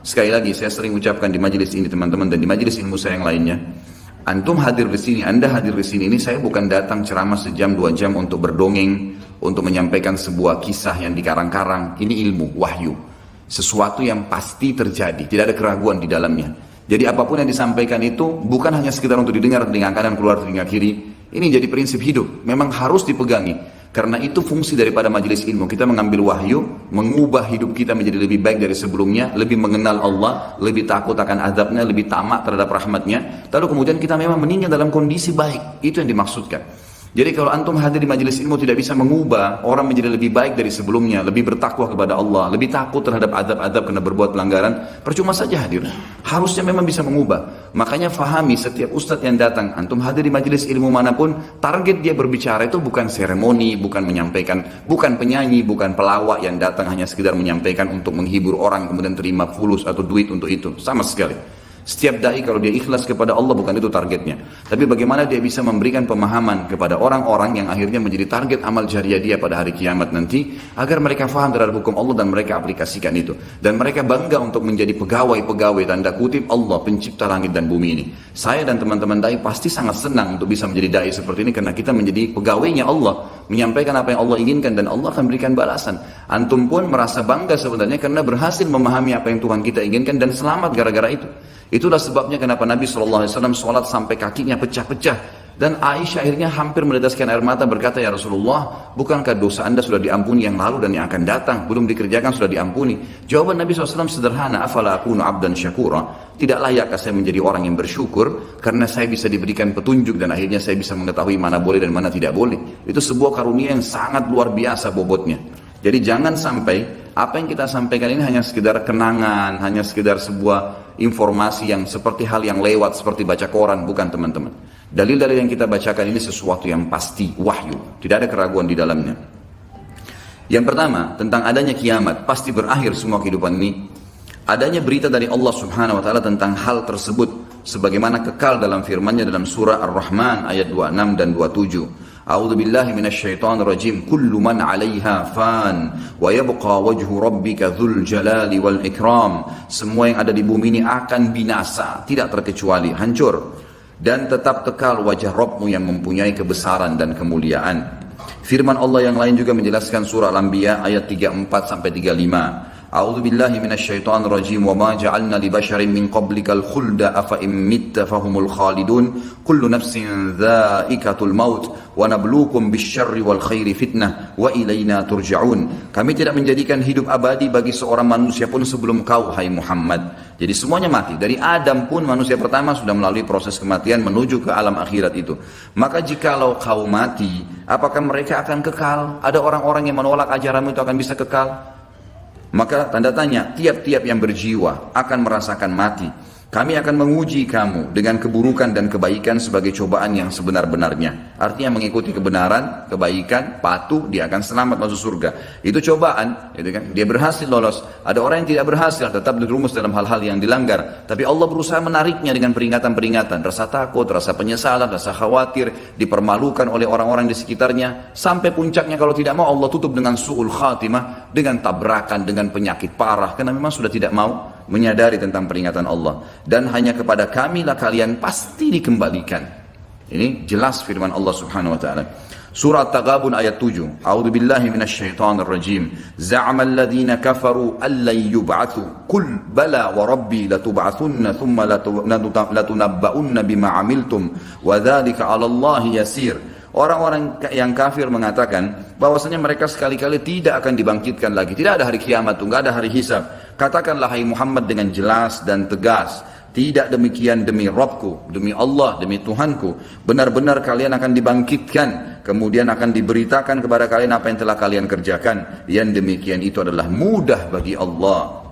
Sekali lagi saya sering ucapkan di majelis ini teman-teman dan di majelis ilmu saya yang lainnya. Antum hadir di sini, Anda hadir di sini ini saya bukan datang ceramah sejam 2 jam untuk berdongeng, untuk menyampaikan sebuah kisah yang dikarang-karang. Ini ilmu, wahyu. Sesuatu yang pasti terjadi, tidak ada keraguan di dalamnya. Jadi apapun yang disampaikan itu bukan hanya sekedar untuk didengar telinga kanan keluar telinga kiri. Ini jadi prinsip hidup, memang harus dipegangi. Karena itu fungsi daripada majelis ilmu. Kita mengambil wahyu, mengubah hidup kita menjadi lebih baik dari sebelumnya, lebih mengenal Allah, lebih takut akan azabnya, lebih tamak terhadap rahmatnya. Lalu kemudian kita memang meninggal dalam kondisi baik. Itu yang dimaksudkan. Jadi kalau antum hadir di majelis ilmu tidak bisa mengubah orang menjadi lebih baik dari sebelumnya, lebih bertakwa kepada Allah, lebih takut terhadap azab-azab karena berbuat pelanggaran, percuma saja hadir. Harusnya memang bisa mengubah. Makanya fahami setiap ustadz yang datang, antum hadir di majelis ilmu manapun, target dia berbicara itu bukan seremoni, bukan menyampaikan, bukan penyanyi, bukan pelawak yang datang hanya sekedar menyampaikan untuk menghibur orang kemudian terima fulus atau duit untuk itu. Sama sekali. Setiap dai kalau dia ikhlas kepada Allah bukan itu targetnya. Tapi bagaimana dia bisa memberikan pemahaman kepada orang-orang yang akhirnya menjadi target amal jariah dia pada hari kiamat nanti. Agar mereka faham terhadap hukum Allah dan mereka aplikasikan itu. Dan mereka bangga untuk menjadi pegawai-pegawai tanda kutip Allah pencipta langit dan bumi ini. Saya dan teman-teman dai pasti sangat senang untuk bisa menjadi dai seperti ini. Karena kita menjadi pegawainya Allah. Menyampaikan apa yang Allah inginkan dan Allah akan berikan balasan. Antum pun merasa bangga sebenarnya karena berhasil memahami apa yang Tuhan kita inginkan dan selamat gara-gara itu. Itulah sebabnya kenapa Nabi SAW sholat sampai kakinya pecah-pecah. Dan Aisyah akhirnya hampir meneteskan air mata berkata, ya Rasulullah, bukankah dosa anda sudah diampuni yang lalu dan yang akan datang? Belum dikerjakan sudah diampuni. Jawaban Nabi SAW sederhana, afala akunu abdan syakura. Tidak layakkah saya menjadi orang yang bersyukur karena saya bisa diberikan petunjuk dan akhirnya saya bisa mengetahui mana boleh dan mana tidak boleh. Itu sebuah karunia yang sangat luar biasa bobotnya. Jadi jangan sampai apa yang kita sampaikan ini hanya sekedar kenangan, hanya sekedar sebuah informasi yang seperti hal yang lewat, seperti baca koran, bukan teman-teman. Dalil-dalil yang kita bacakan ini sesuatu yang pasti, wahyu, tidak ada keraguan di dalamnya. Yang pertama, tentang adanya kiamat, pasti berakhir semua kehidupan ini. Adanya berita dari Allah Subhanahu wa taala tentang hal tersebut sebagaimana kekal dalam firman-Nya dalam surah Ar-Rahman ayat 26 dan 27. A'udzu billahi minasyaitonir rajim. Kullu man 'alaiha fan wa yabqa wajhu rabbika dzul jalali wal ikram. Semua yang ada di bumi ini akan binasa, tidak terkecuali hancur, dan tetap kekal wajah Rabbmu yang mempunyai kebesaran dan kemuliaan. Firman Allah yang lain juga menjelaskan surah Al-Anbiya ayat 34 sampai 35. A'udzu billahi minasyaitonir rajim wa ma ja'alna li basharin min qablikal khulda afa in mitta fahumul khalidun kullu nafsin dha'iqatul maut wa nabluukum bisyarri wal khairi fitnah wa ilaina turja'un. Kami tidak menjadikan hidup abadi bagi seorang manusia pun sebelum kau, hai Muhammad. Jadi semuanya mati. Dari Adam pun manusia pertama sudah melalui proses kematian menuju ke alam akhirat itu. Maka jikalau kau mati, apakah mereka akan kekal? Ada orang-orang yang menolak ajaranmu itu akan bisa kekal? Maka tanda tanya, tiap-tiap yang berjiwa akan merasakan mati. Kami akan menguji kamu dengan keburukan dan kebaikan sebagai cobaan yang sebenar-benarnya. Artinya mengikuti kebenaran, kebaikan, patuh, dia akan selamat masuk surga. Itu cobaan, gitu kan? Dia berhasil lolos. Ada orang yang tidak berhasil, tetap dirumus dalam hal-hal yang dilanggar. Tapi Allah berusaha menariknya dengan peringatan-peringatan. Rasa takut, rasa penyesalan, rasa khawatir, dipermalukan oleh orang-orang di sekitarnya. Sampai puncaknya kalau tidak mau Allah tutup dengan su'ul khatimah, dengan tabrakan, dengan penyakit parah. Karena memang sudah tidak mau menyadari tentang peringatan Allah. Dan hanya kepada kamilah kalian pasti dikembalikan. Ini jelas firman Allah Subhanahu wa taala. Surah At-Taghabun ayat 7. A'udzu billahi minasyaitonir rajim. Za'ama alladziina kafaru allan yub'atsu. Qul bala wa rabbi latub'atsunna thumma latunabba'unna bima 'amiltum wa dzalika 'ala Allahi yasir. Orang-orang yang kafir mengatakan bahwasanya mereka sekali-kali tidak akan dibangkitkan lagi. Tidak ada hari kiamat, enggak ada hari hisab. Katakanlah hai Muhammad dengan jelas dan tegas, tidak demikian demi Rabbku, demi Allah, demi Tuhanku. Benar-benar kalian akan dibangkitkan, kemudian akan diberitakan kepada kalian apa yang telah kalian kerjakan. Yang demikian itu adalah mudah bagi Allah.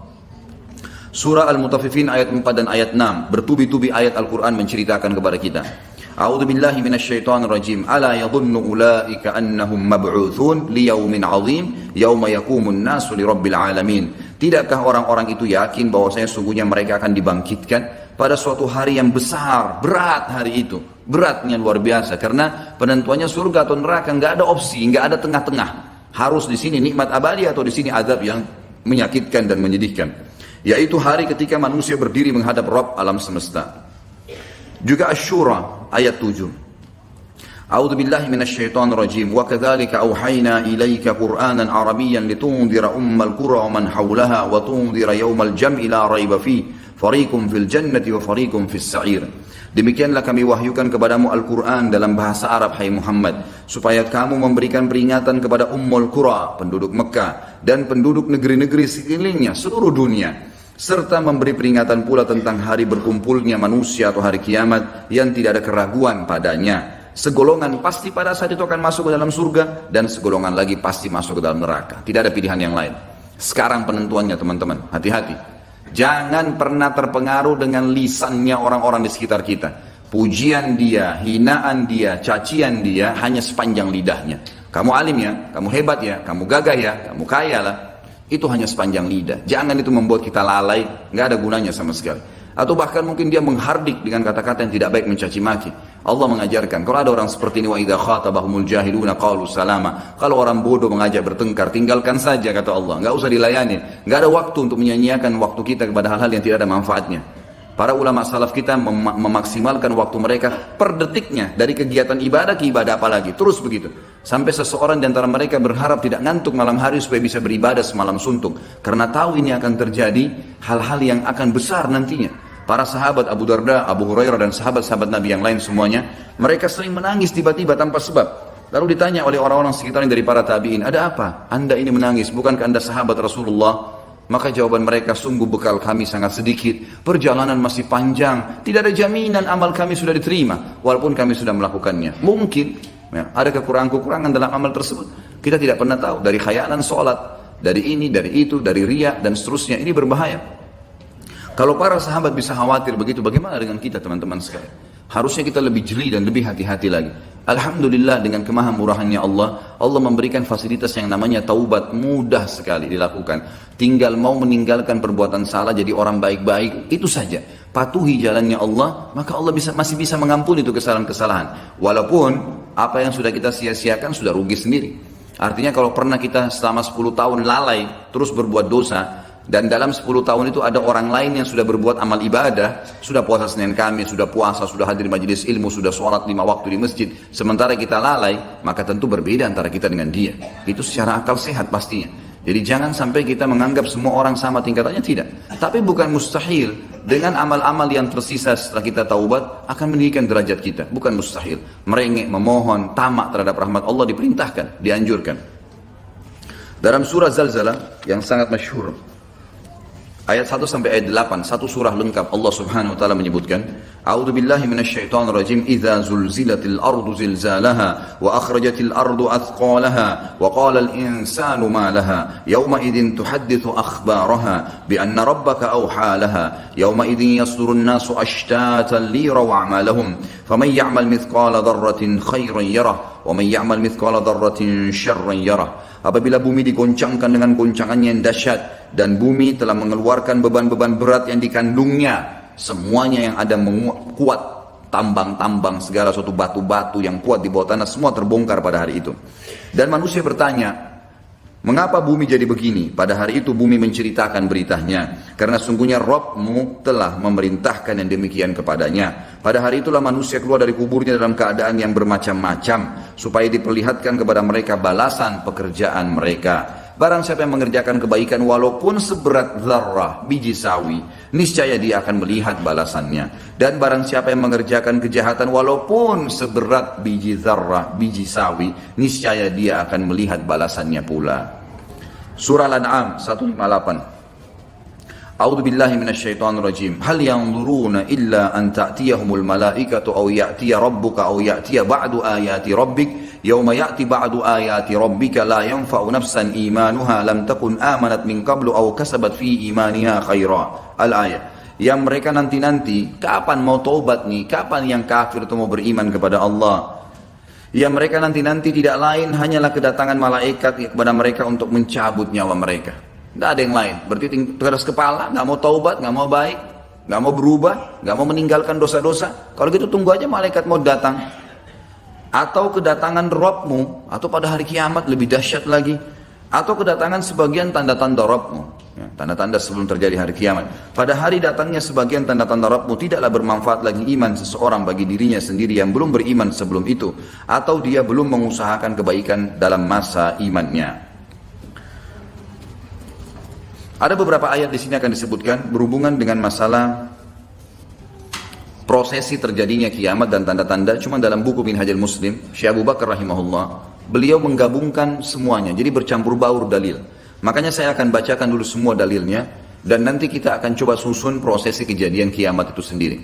Surah Al-Mutaffifin ayat 4 dan ayat 6. Bertubi-tubi ayat Al-Quran menceritakan kepada kita. A'udzu billahi minasyaitonir rajim. Ala yadhunnu ulaika annahum mab'utsun liyaumin 'adzim yauma yaqumun nasu lirabbil alamin. Tidakkah orang-orang itu yakin bahwasanya sungguhnya mereka akan dibangkitkan pada suatu hari yang besar, berat hari itu. Beratnya luar biasa karena penentuannya surga atau neraka, enggak ada opsi, enggak ada tengah-tengah. Harus di sini nikmat abadi atau di sini azab yang menyakitkan dan menyedihkan. yaitu hari ketika manusia berdiri menghadap Rabb alam semesta. Juga Asy-Syura ayat 7. A'udzu billahi minasyaitonir rajim. Wa kadzalika auhayna ilaika Qur'anan Arabiyyan litundhira ummal qura wa man haulaha wa tundhira yaumal jam'i la raiba fi fariqum fil jannati wa fariqum fis sa'ir. Demikianlah kami wahyukan kepadamu Al-Quran dalam bahasa Arab, hai Muhammad, supaya kamu memberikan peringatan kepada Ummul Qura, penduduk Mekah, dan penduduk negeri-negeri sekelilingnya, seluruh dunia, serta memberi peringatan pula tentang hari berkumpulnya manusia atau hari kiamat yang tidak ada keraguan padanya. Segolongan pasti pada saat itu akan masuk ke dalam surga, dan segolongan lagi pasti masuk ke dalam neraka. Tidak ada pilihan yang lain. Sekarang penentuannya, teman-teman, hati-hati. Jangan pernah terpengaruh dengan lisannya orang-orang di sekitar kita. Pujian dia, hinaan dia, cacian dia hanya sepanjang lidahnya. Kamu alim ya, kamu hebat ya, kamu gagah ya, kamu kaya lah. Itu hanya sepanjang lidah. Jangan itu membuat kita lalai, nggak ada gunanya sama sekali. Atau bahkan mungkin dia menghardik dengan kata-kata yang tidak baik, mencaci maki. Allah mengajarkan, kalau ada orang seperti ini, wa idza khatabahumul jahiluna qalu salama. Kalau orang bodoh mengajak bertengkar, tinggalkan saja, kata Allah. Nggak usah dilayani. Nggak ada waktu untuk menyanyiakan waktu kita kepada hal-hal yang tidak ada manfaatnya. Para ulama salaf kita memaksimalkan waktu mereka per detiknya, dari kegiatan ibadah ke ibadah apalagi, terus begitu. Sampai seseorang di antara mereka berharap tidak ngantuk malam hari supaya bisa beribadah semalam suntuk. Karena tahu ini akan terjadi hal-hal yang akan besar nantinya. Para sahabat Abu Darda, Abu Hurairah dan sahabat-sahabat Nabi yang lain semuanya, mereka sering menangis tiba-tiba tanpa sebab. Lalu ditanya oleh orang-orang sekitarnya dari para tabi'in, ada apa? Anda ini menangis, bukankah Anda sahabat Rasulullah? Maka jawaban mereka, sungguh bekal kami sangat sedikit, perjalanan masih panjang, tidak ada jaminan amal kami sudah diterima, walaupun kami sudah melakukannya. Mungkin ya, ada kekurangan-kekurangan dalam amal tersebut. Kita tidak pernah tahu, dari khayalan sholat, dari ini, dari itu, dari riya, dan seterusnya. Ini berbahaya. Kalau para sahabat bisa khawatir begitu, bagaimana dengan kita, teman-teman sekalian? Harusnya kita lebih jeli dan lebih hati-hati lagi. Alhamdulillah, dengan kemahamurahannya Allah, Allah memberikan fasilitas yang namanya taubat, mudah sekali dilakukan. Tinggal mau meninggalkan perbuatan salah, jadi orang baik-baik, itu saja. Patuhi jalannya Allah, maka Allah masih bisa mengampuni itu kesalahan-kesalahan. Walaupun apa yang sudah kita sia-siakan sudah rugi sendiri. Artinya kalau pernah kita selama 10 tahun lalai, terus berbuat dosa, dan dalam 10 tahun itu ada orang lain yang sudah berbuat amal ibadah, sudah puasa Senin Kamis, sudah puasa, sudah hadir majelis ilmu, sudah sholat 5 waktu di masjid, sementara kita lalai, maka tentu berbeda antara kita dengan dia. Itu secara akal sehat pastinya. Jadi jangan sampai kita menganggap semua orang sama tingkatannya, tidak. Tapi bukan mustahil, dengan amal-amal yang tersisa setelah kita taubat akan meninggikan derajat kita. Bukan mustahil. Merengek, memohon, tamak terhadap rahmat Allah diperintahkan, dianjurkan. Dalam surah Zalzalah yang sangat masyhur, ayat 1 sampai ayat 8, satu surah lengkap, Allah Subhanahu wa taala menyebutkan, A'udzu billahi minasyaitonir rajim, idza zulzilatil ardu zilzalaha wa akhrajatil ardu athqalaha wa qala al insanu ma laha yawma idzin tuhaddithu akhbaraha bi anna rabbaka awha laha yawma idzin yasdurun nasu ashtatan liyaraw a'malahum faman ya'mal mithqala dharratin khairan yarah wa man ya'mal mithqala dharratin syarran yarah. Apabila bumi digoncangkan dengan goncangannya yang dahsyat dan bumi telah mengeluarkan beban-beban berat yang dikandungnya, semuanya yang ada kuat, tambang-tambang, segala suatu batu-batu yang kuat di bawah tanah, semua terbongkar pada hari itu. Dan manusia bertanya, mengapa bumi jadi begini? Pada hari itu bumi menceritakan beritanya, karena sungguhnya Rabbmu telah memerintahkan yang demikian kepadanya. Pada hari itulah manusia keluar dari kuburnya dalam keadaan yang bermacam-macam, supaya diperlihatkan kepada mereka balasan pekerjaan mereka. Barang siapa yang mengerjakan kebaikan walaupun seberat zarrah, biji sawi, niscaya dia akan melihat balasannya. Dan barang siapa yang mengerjakan kejahatan walaupun seberat biji zarrah, biji sawi, niscaya dia akan melihat balasannya pula. Surah Al-An'am 158. A'udzu billahi minasyaitonir rajim. Hal yanzuruna illa an ta'tiyahumul malaikatu aw ya'tiya rabbuka aw ya'tiya ba'du ayati rabbik yawma ya'ti ba'du ayati rabbika la yanfa'u nafsan imanuha lam takun amanat min qablu aw kasabat fi imaniha khaira. Al-ayat. Yang mereka nanti-nanti, kapan mau taubat nih? Kapan yang kafir itu mau beriman kepada Allah? Yang mereka nanti-nanti tidak lain hanyalah kedatangan malaikat kepada mereka untuk mencabut nyawa mereka. Tidak ada yang lain. Berarti keras kepala, nggak mau taubat, nggak mau baik, nggak mau berubah, nggak mau meninggalkan dosa-dosa. Kalau gitu tunggu aja malaikat mau datang. Atau kedatangan Rabbmu, atau pada hari kiamat lebih dahsyat lagi. Atau kedatangan sebagian tanda-tanda Rabbmu, ya, tanda-tanda sebelum terjadi hari kiamat. Pada hari datangnya sebagian tanda-tanda Rabbmu, tidaklah bermanfaat lagi iman seseorang bagi dirinya sendiri yang belum beriman sebelum itu, atau dia belum mengusahakan kebaikan dalam masa imannya. Ada beberapa ayat di sini akan disebutkan berhubungan dengan masalah prosesi terjadinya kiamat dan tanda-tanda. Cuma dalam buku Minhajul Muslim, Syekh Abu Bakar rahimahullah, beliau menggabungkan semuanya, jadi bercampur baur dalil. Makanya saya akan bacakan dulu semua dalilnya, dan nanti kita akan coba susun prosesi kejadian kiamat itu sendiri.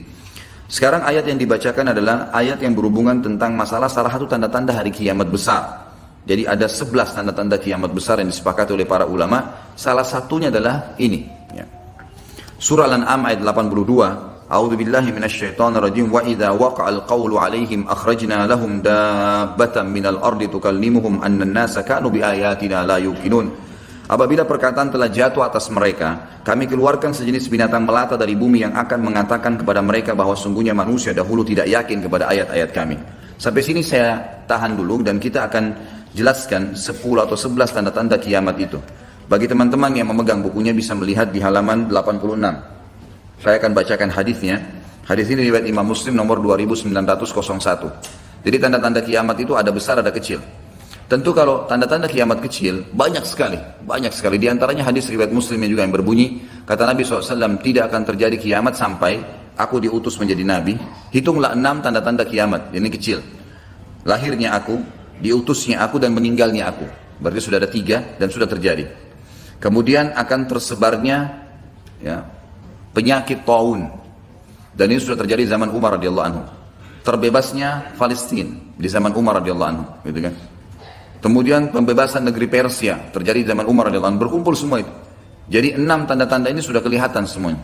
Sekarang ayat yang dibacakan adalah ayat yang berhubungan tentang masalah salah satu tanda-tanda hari kiamat besar. Jadi ada 11 tanda-tanda kiamat besar yang disepakati oleh para ulama. Salah satunya adalah ini, ya. Surah Al-An'am ayat 82. A'udzu billahi minasyaitonir rajim. Wa idza waqa'al qawlu 'alaihim akhrajna lahum dabbatan minal ardi tukallimuhum anna an-nasa kanu biayatina la yuqinun. Apabila perkataan telah jatuh atas mereka, kami keluarkan sejenis binatang melata dari bumi yang akan mengatakan kepada mereka bahwa sungguhnya manusia dahulu tidak yakin kepada ayat-ayat kami. Sampai sini saya tahan dulu dan kita akan jelaskan 10 atau 11 tanda-tanda kiamat itu. Bagi teman-teman yang memegang bukunya bisa melihat di halaman 86. Saya akan bacakan hadisnya. Hadis ini riwayat Imam Muslim nomor 2901. Jadi tanda-tanda kiamat itu ada besar ada kecil. Tentu kalau tanda-tanda kiamat kecil banyak sekali. Di antaranya hadis riwayat Muslim juga yang berbunyi, kata Nabi SAW, tidak akan terjadi kiamat sampai aku diutus menjadi Nabi. Hitunglah 6 tanda-tanda kiamat. Ini kecil. Lahirnya aku, diutusnya aku, dan meninggalnya aku. Berarti sudah ada 3 dan sudah terjadi. Kemudian akan tersebarnya, ya, penyakit taun, dan ini sudah terjadi zaman Umar radhiyallahu anhu. Terbebasnya Palestina di zaman Umar radhiyallahu anhu, gitu kan. Kemudian pembebasan negeri Persia terjadi di zaman Umar radhiyallahu anhu. Berkumpul semua itu. Jadi 6 tanda-tanda ini sudah kelihatan semuanya.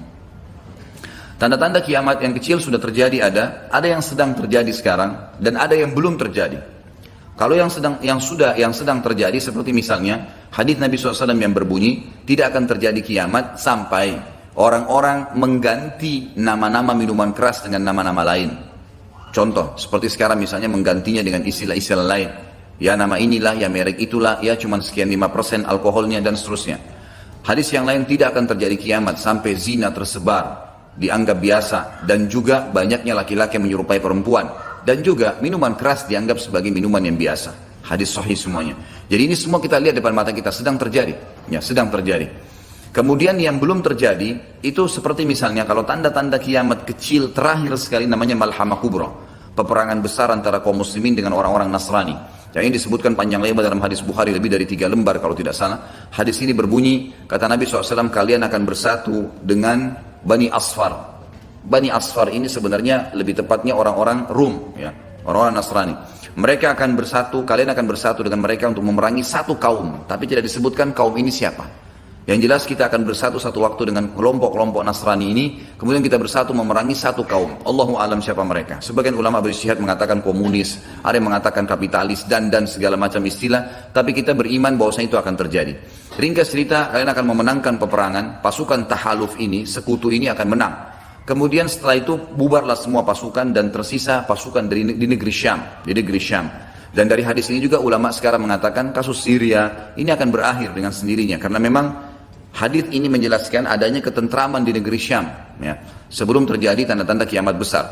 Tanda-tanda kiamat yang kecil sudah terjadi, ada yang sedang terjadi sekarang dan ada yang belum terjadi. Kalau yang sedang terjadi seperti misalnya hadis Nabi SAW yang berbunyi, tidak akan terjadi kiamat sampai orang-orang mengganti nama-nama minuman keras dengan nama-nama lain. Contoh, seperti sekarang misalnya menggantinya dengan istilah-istilah lain. Ya nama inilah, ya merek itulah, ya cuma sekian 5% alkoholnya dan seterusnya. Hadis yang lain, tidak akan terjadi kiamat sampai zina tersebar, dianggap biasa, dan juga banyaknya laki-laki yang menyerupai perempuan. Dan juga minuman keras dianggap sebagai minuman yang biasa. Hadis sahih semuanya. Jadi ini semua kita lihat depan mata kita, sedang terjadi. Ya, sedang terjadi. Kemudian yang belum terjadi, itu seperti misalnya kalau tanda-tanda kiamat kecil terakhir sekali namanya Malhamah Kubra. Peperangan besar antara kaum muslimin dengan orang-orang Nasrani. Yang ini disebutkan panjang lebar dalam hadis Bukhari, lebih dari 3 lembar kalau tidak salah. Hadis ini berbunyi, kata Nabi SAW, kalian akan bersatu dengan Bani Asfar. Bani Asfar ini sebenarnya lebih tepatnya orang-orang Rum, ya, orang-orang Nasrani. Mereka akan bersatu, kalian akan bersatu dengan mereka untuk memerangi satu kaum. Tapi tidak disebutkan kaum ini siapa. Yang jelas kita akan bersatu satu waktu dengan kelompok-kelompok Nasrani ini, kemudian kita bersatu memerangi satu kaum. Allahu alam siapa mereka. Sebagian ulama berijtihad mengatakan komunis, ada yang mengatakan kapitalis, dan segala macam istilah, tapi kita beriman bahwasanya itu akan terjadi. Ringkas cerita, kalian akan memenangkan peperangan, pasukan tahaluf ini, sekutu ini akan menang. Kemudian setelah itu bubarlah semua pasukan dan tersisa pasukan di negeri Syam, Dan dari hadis ini juga ulama sekarang mengatakan kasus Syria ini akan berakhir dengan sendirinya, karena memang hadis ini menjelaskan adanya ketentraman di negeri Syam, ya, sebelum terjadi tanda-tanda kiamat besar.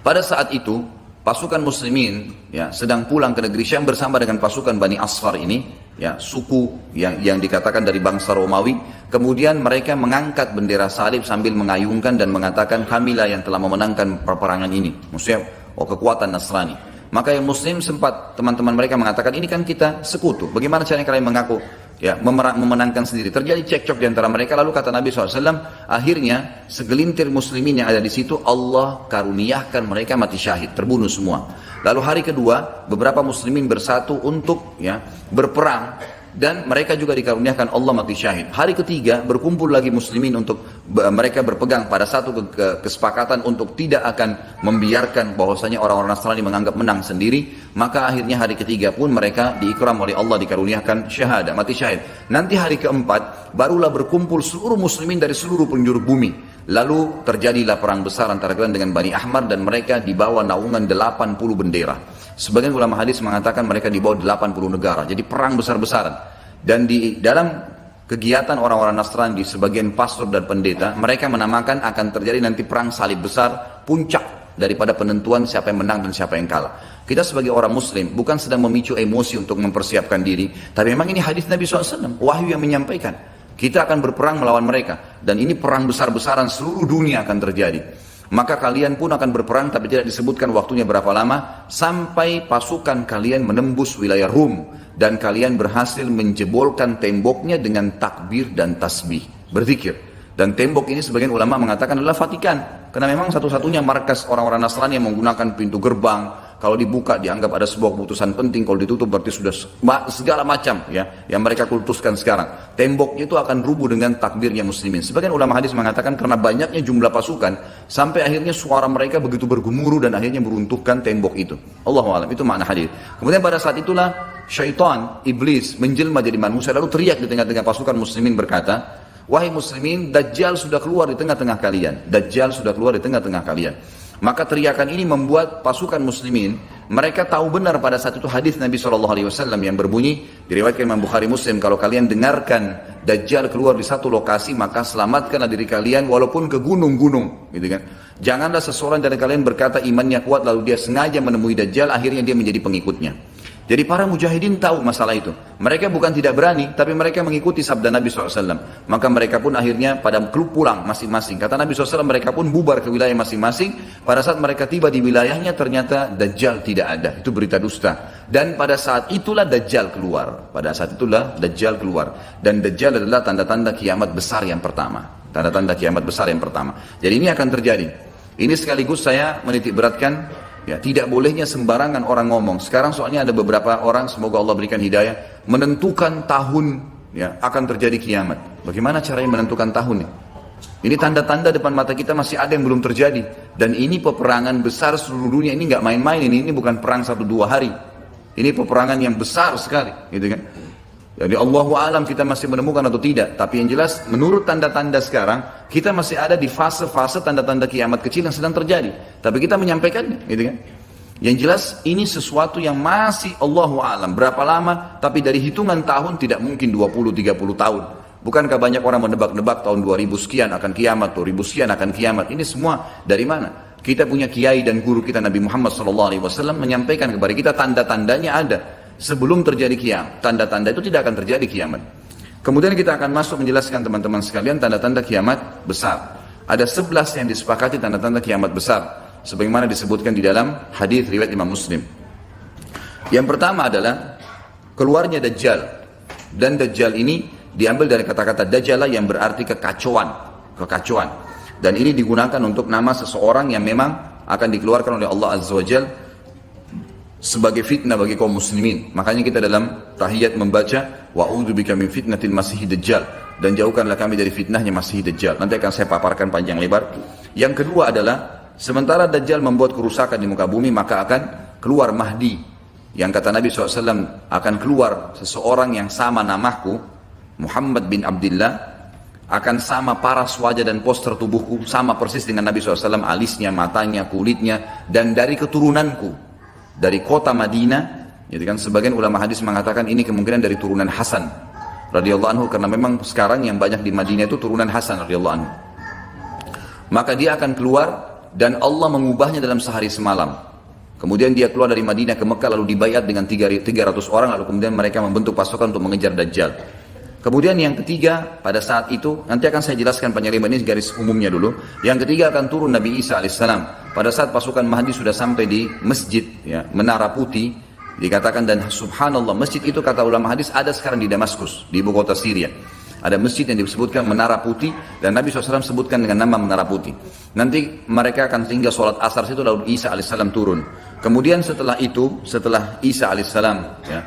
Pada saat itu pasukan muslimin, ya, sedang pulang ke negeri Syam bersama dengan pasukan Bani Asfar ini, ya, suku yang dikatakan dari bangsa Romawi. Kemudian mereka mengangkat bendera salib sambil mengayunkan dan mengatakan, kamilah yang telah memenangkan peperangan ini. Maksudnya kekuatan Nasrani. Maka yang muslim sempat, teman-teman mereka mengatakan, ini kan kita sekutu, bagaimana caranya kalian mengaku, ya, memenangkan sendiri. Terjadi cekcok di antara mereka. Lalu kata Nabi SAW, akhirnya segelintir muslimin yang ada di situ, Allah karuniakan mereka mati syahid, terbunuh semua. Lalu hari kedua, beberapa muslimin bersatu untuk, ya, berperang, dan mereka juga dikaruniakan Allah mati syahid. Hari ketiga berkumpul lagi muslimin untuk mereka berpegang pada satu kesepakatan untuk tidak akan membiarkan bahwasanya orang-orang Nasrani menganggap menang sendiri. Maka akhirnya hari ketiga pun mereka diikram oleh Allah, dikaruniakan syahadah, mati syahid. Nanti hari keempat barulah berkumpul seluruh muslimin dari seluruh penjuru bumi. Lalu terjadilah perang besar antara kalian dengan Bani Ahmar, dan mereka dibawa naungan 80 bendera. Sebagian ulama hadis mengatakan mereka dibawa 80 negara. Jadi perang besar-besaran. Dan di dalam kegiatan orang-orang Nasrani, di sebagian pastor dan pendeta, mereka menamakan akan terjadi nanti perang salib besar, puncak daripada penentuan siapa yang menang dan siapa yang kalah. Kita sebagai orang muslim bukan sedang memicu emosi untuk mempersiapkan diri, tapi memang ini hadis Nabi SAW, wahyu yang menyampaikan kita akan berperang melawan mereka, dan ini perang besar-besaran seluruh dunia akan terjadi. Maka kalian pun akan berperang, tapi tidak disebutkan waktunya berapa lama, sampai pasukan kalian menembus wilayah Rum dan kalian berhasil menjebolkan temboknya dengan takbir dan tasbih, berzikir. Dan tembok ini sebagian ulama mengatakan adalah Vatikan, karena memang satu-satunya markas orang-orang Nasrani yang menggunakan pintu gerbang. Kalau dibuka dianggap ada sebuah keputusan penting, kalau ditutup berarti sudah segala macam ya yang mereka kultuskan sekarang. Temboknya itu akan rubuh dengan takbirnya muslimin. Sebagian ulama hadis mengatakan karena banyaknya jumlah pasukan sampai akhirnya suara mereka begitu bergemuruh dan akhirnya meruntuhkan tembok itu. Allahu a'lam, itu makna hadis. Kemudian pada saat itulah syaitan, iblis menjelma jadi manusia lalu teriak di tengah-tengah pasukan muslimin berkata, wahai muslimin, Dajjal sudah keluar di tengah-tengah kalian. Dajjal sudah keluar di tengah-tengah kalian. Maka teriakan ini membuat pasukan muslimin, mereka tahu benar pada saat itu hadis Nabi SAW yang berbunyi, diriwayatkan Imam Bukhari Muslim, kalau kalian dengarkan Dajjal keluar di satu lokasi, maka selamatkanlah diri kalian walaupun ke gunung-gunung, gitu kan. Janganlah seseorang dari kalian berkata imannya kuat lalu dia sengaja menemui Dajjal, akhirnya dia menjadi pengikutnya. Jadi para mujahidin tahu masalah itu. Mereka bukan tidak berani, tapi mereka mengikuti sabda Nabi SAW. Maka mereka pun akhirnya pada pulang masing-masing. Kata Nabi SAW, mereka pun bubar ke wilayah masing-masing. Pada saat mereka tiba di wilayahnya, ternyata Dajjal tidak ada. Itu berita dusta. Dan pada saat itulah Dajjal keluar. Pada saat itulah Dajjal keluar. Dan Dajjal adalah tanda-tanda kiamat besar yang pertama. Tanda-tanda kiamat besar yang pertama. Jadi ini akan terjadi. Ini sekaligus saya menitik beratkan, ya, tidak bolehnya sembarangan orang ngomong. Sekarang soalnya ada beberapa orang, semoga Allah berikan hidayah, menentukan tahun ya akan terjadi kiamat. Bagaimana caranya menentukan tahun ini? Ini tanda-tanda depan mata kita masih ada yang belum terjadi. Dan ini peperangan besar seluruh dunia. Ini nggak main-main, ini bukan perang 1-2 hari. Ini peperangan yang besar sekali, gitu kan? Jadi Allahu a'lam kita masih menemukan atau tidak. Tapi yang jelas menurut tanda-tanda sekarang kita masih ada di fase-fase tanda-tanda kiamat kecil yang sedang terjadi. Tapi kita menyampaikannya, gitu kan? Yang jelas ini sesuatu yang masih Allahu a'lam berapa lama, tapi dari hitungan tahun tidak mungkin 20-30 tahun. Bukankah banyak orang menebak-nebak tahun 2000 sekian akan kiamat, 2000 sekian akan kiamat. Ini semua dari mana? Kita punya kiai dan guru kita Nabi Muhammad SAW menyampaikan kepada kita tanda-tandanya ada. Sebelum terjadi kiamat, tanda-tanda itu tidak akan terjadi kiamat. Kemudian kita akan masuk menjelaskan teman-teman sekalian tanda-tanda kiamat besar. Ada 11 yang disepakati tanda-tanda kiamat besar, sebagaimana disebutkan di dalam hadis riwayat Imam Muslim. Yang pertama adalah keluarnya Dajjal. Dan Dajjal ini diambil dari kata-kata Dajjala yang berarti kekacauan. Dan ini digunakan untuk nama seseorang yang memang akan dikeluarkan oleh Allah Azza wa Jalla sebagai fitnah bagi kaum muslimin. Makanya kita dalam tahiyat membaca wa'udzubika min fitnatil masih dajjal, dan jauhkanlah kami dari fitnahnya masih dajjal. Nanti akan saya paparkan panjang lebar. Yang kedua adalah sementara Dajjal membuat kerusakan di muka bumi, maka akan keluar Mahdi, yang kata Nabi SAW akan keluar seseorang yang sama namaku, Muhammad bin Abdullah, akan sama paras wajah dan poster tubuhku, sama persis dengan Nabi SAW, alisnya, matanya, kulitnya, dan dari keturunanku, dari kota Madinah. Jadi kan sebagian ulama hadis mengatakan ini kemungkinan dari turunan Hasan radhiyallahu anhu, karena memang sekarang yang banyak di Madinah itu turunan Hasan radhiyallahu anhu. Maka dia akan keluar dan Allah mengubahnya dalam sehari semalam. Kemudian dia keluar dari Madinah ke Mekah lalu dibayat dengan 300 orang, lalu kemudian mereka membentuk pasukan untuk mengejar Dajjal. Kemudian yang ketiga, pada saat itu, nanti akan saya jelaskan penyelidikan ini garis umumnya dulu. Yang ketiga akan turun Nabi Isa alaihissalam. Pada saat pasukan Mahdi sudah sampai di masjid, ya, Menara Putih, dikatakan, dan subhanallah, masjid itu kata ulama hadis ada sekarang di Damaskus, di ibu kota Syria. Ada masjid yang disebutkan Menara Putih, dan Nabi SAW sebutkan dengan nama Menara Putih. Nanti mereka akan tinggal sholat asar situ, lalu Isa alaihissalam turun. Kemudian setelah itu, setelah Isa alaihissalam, ya,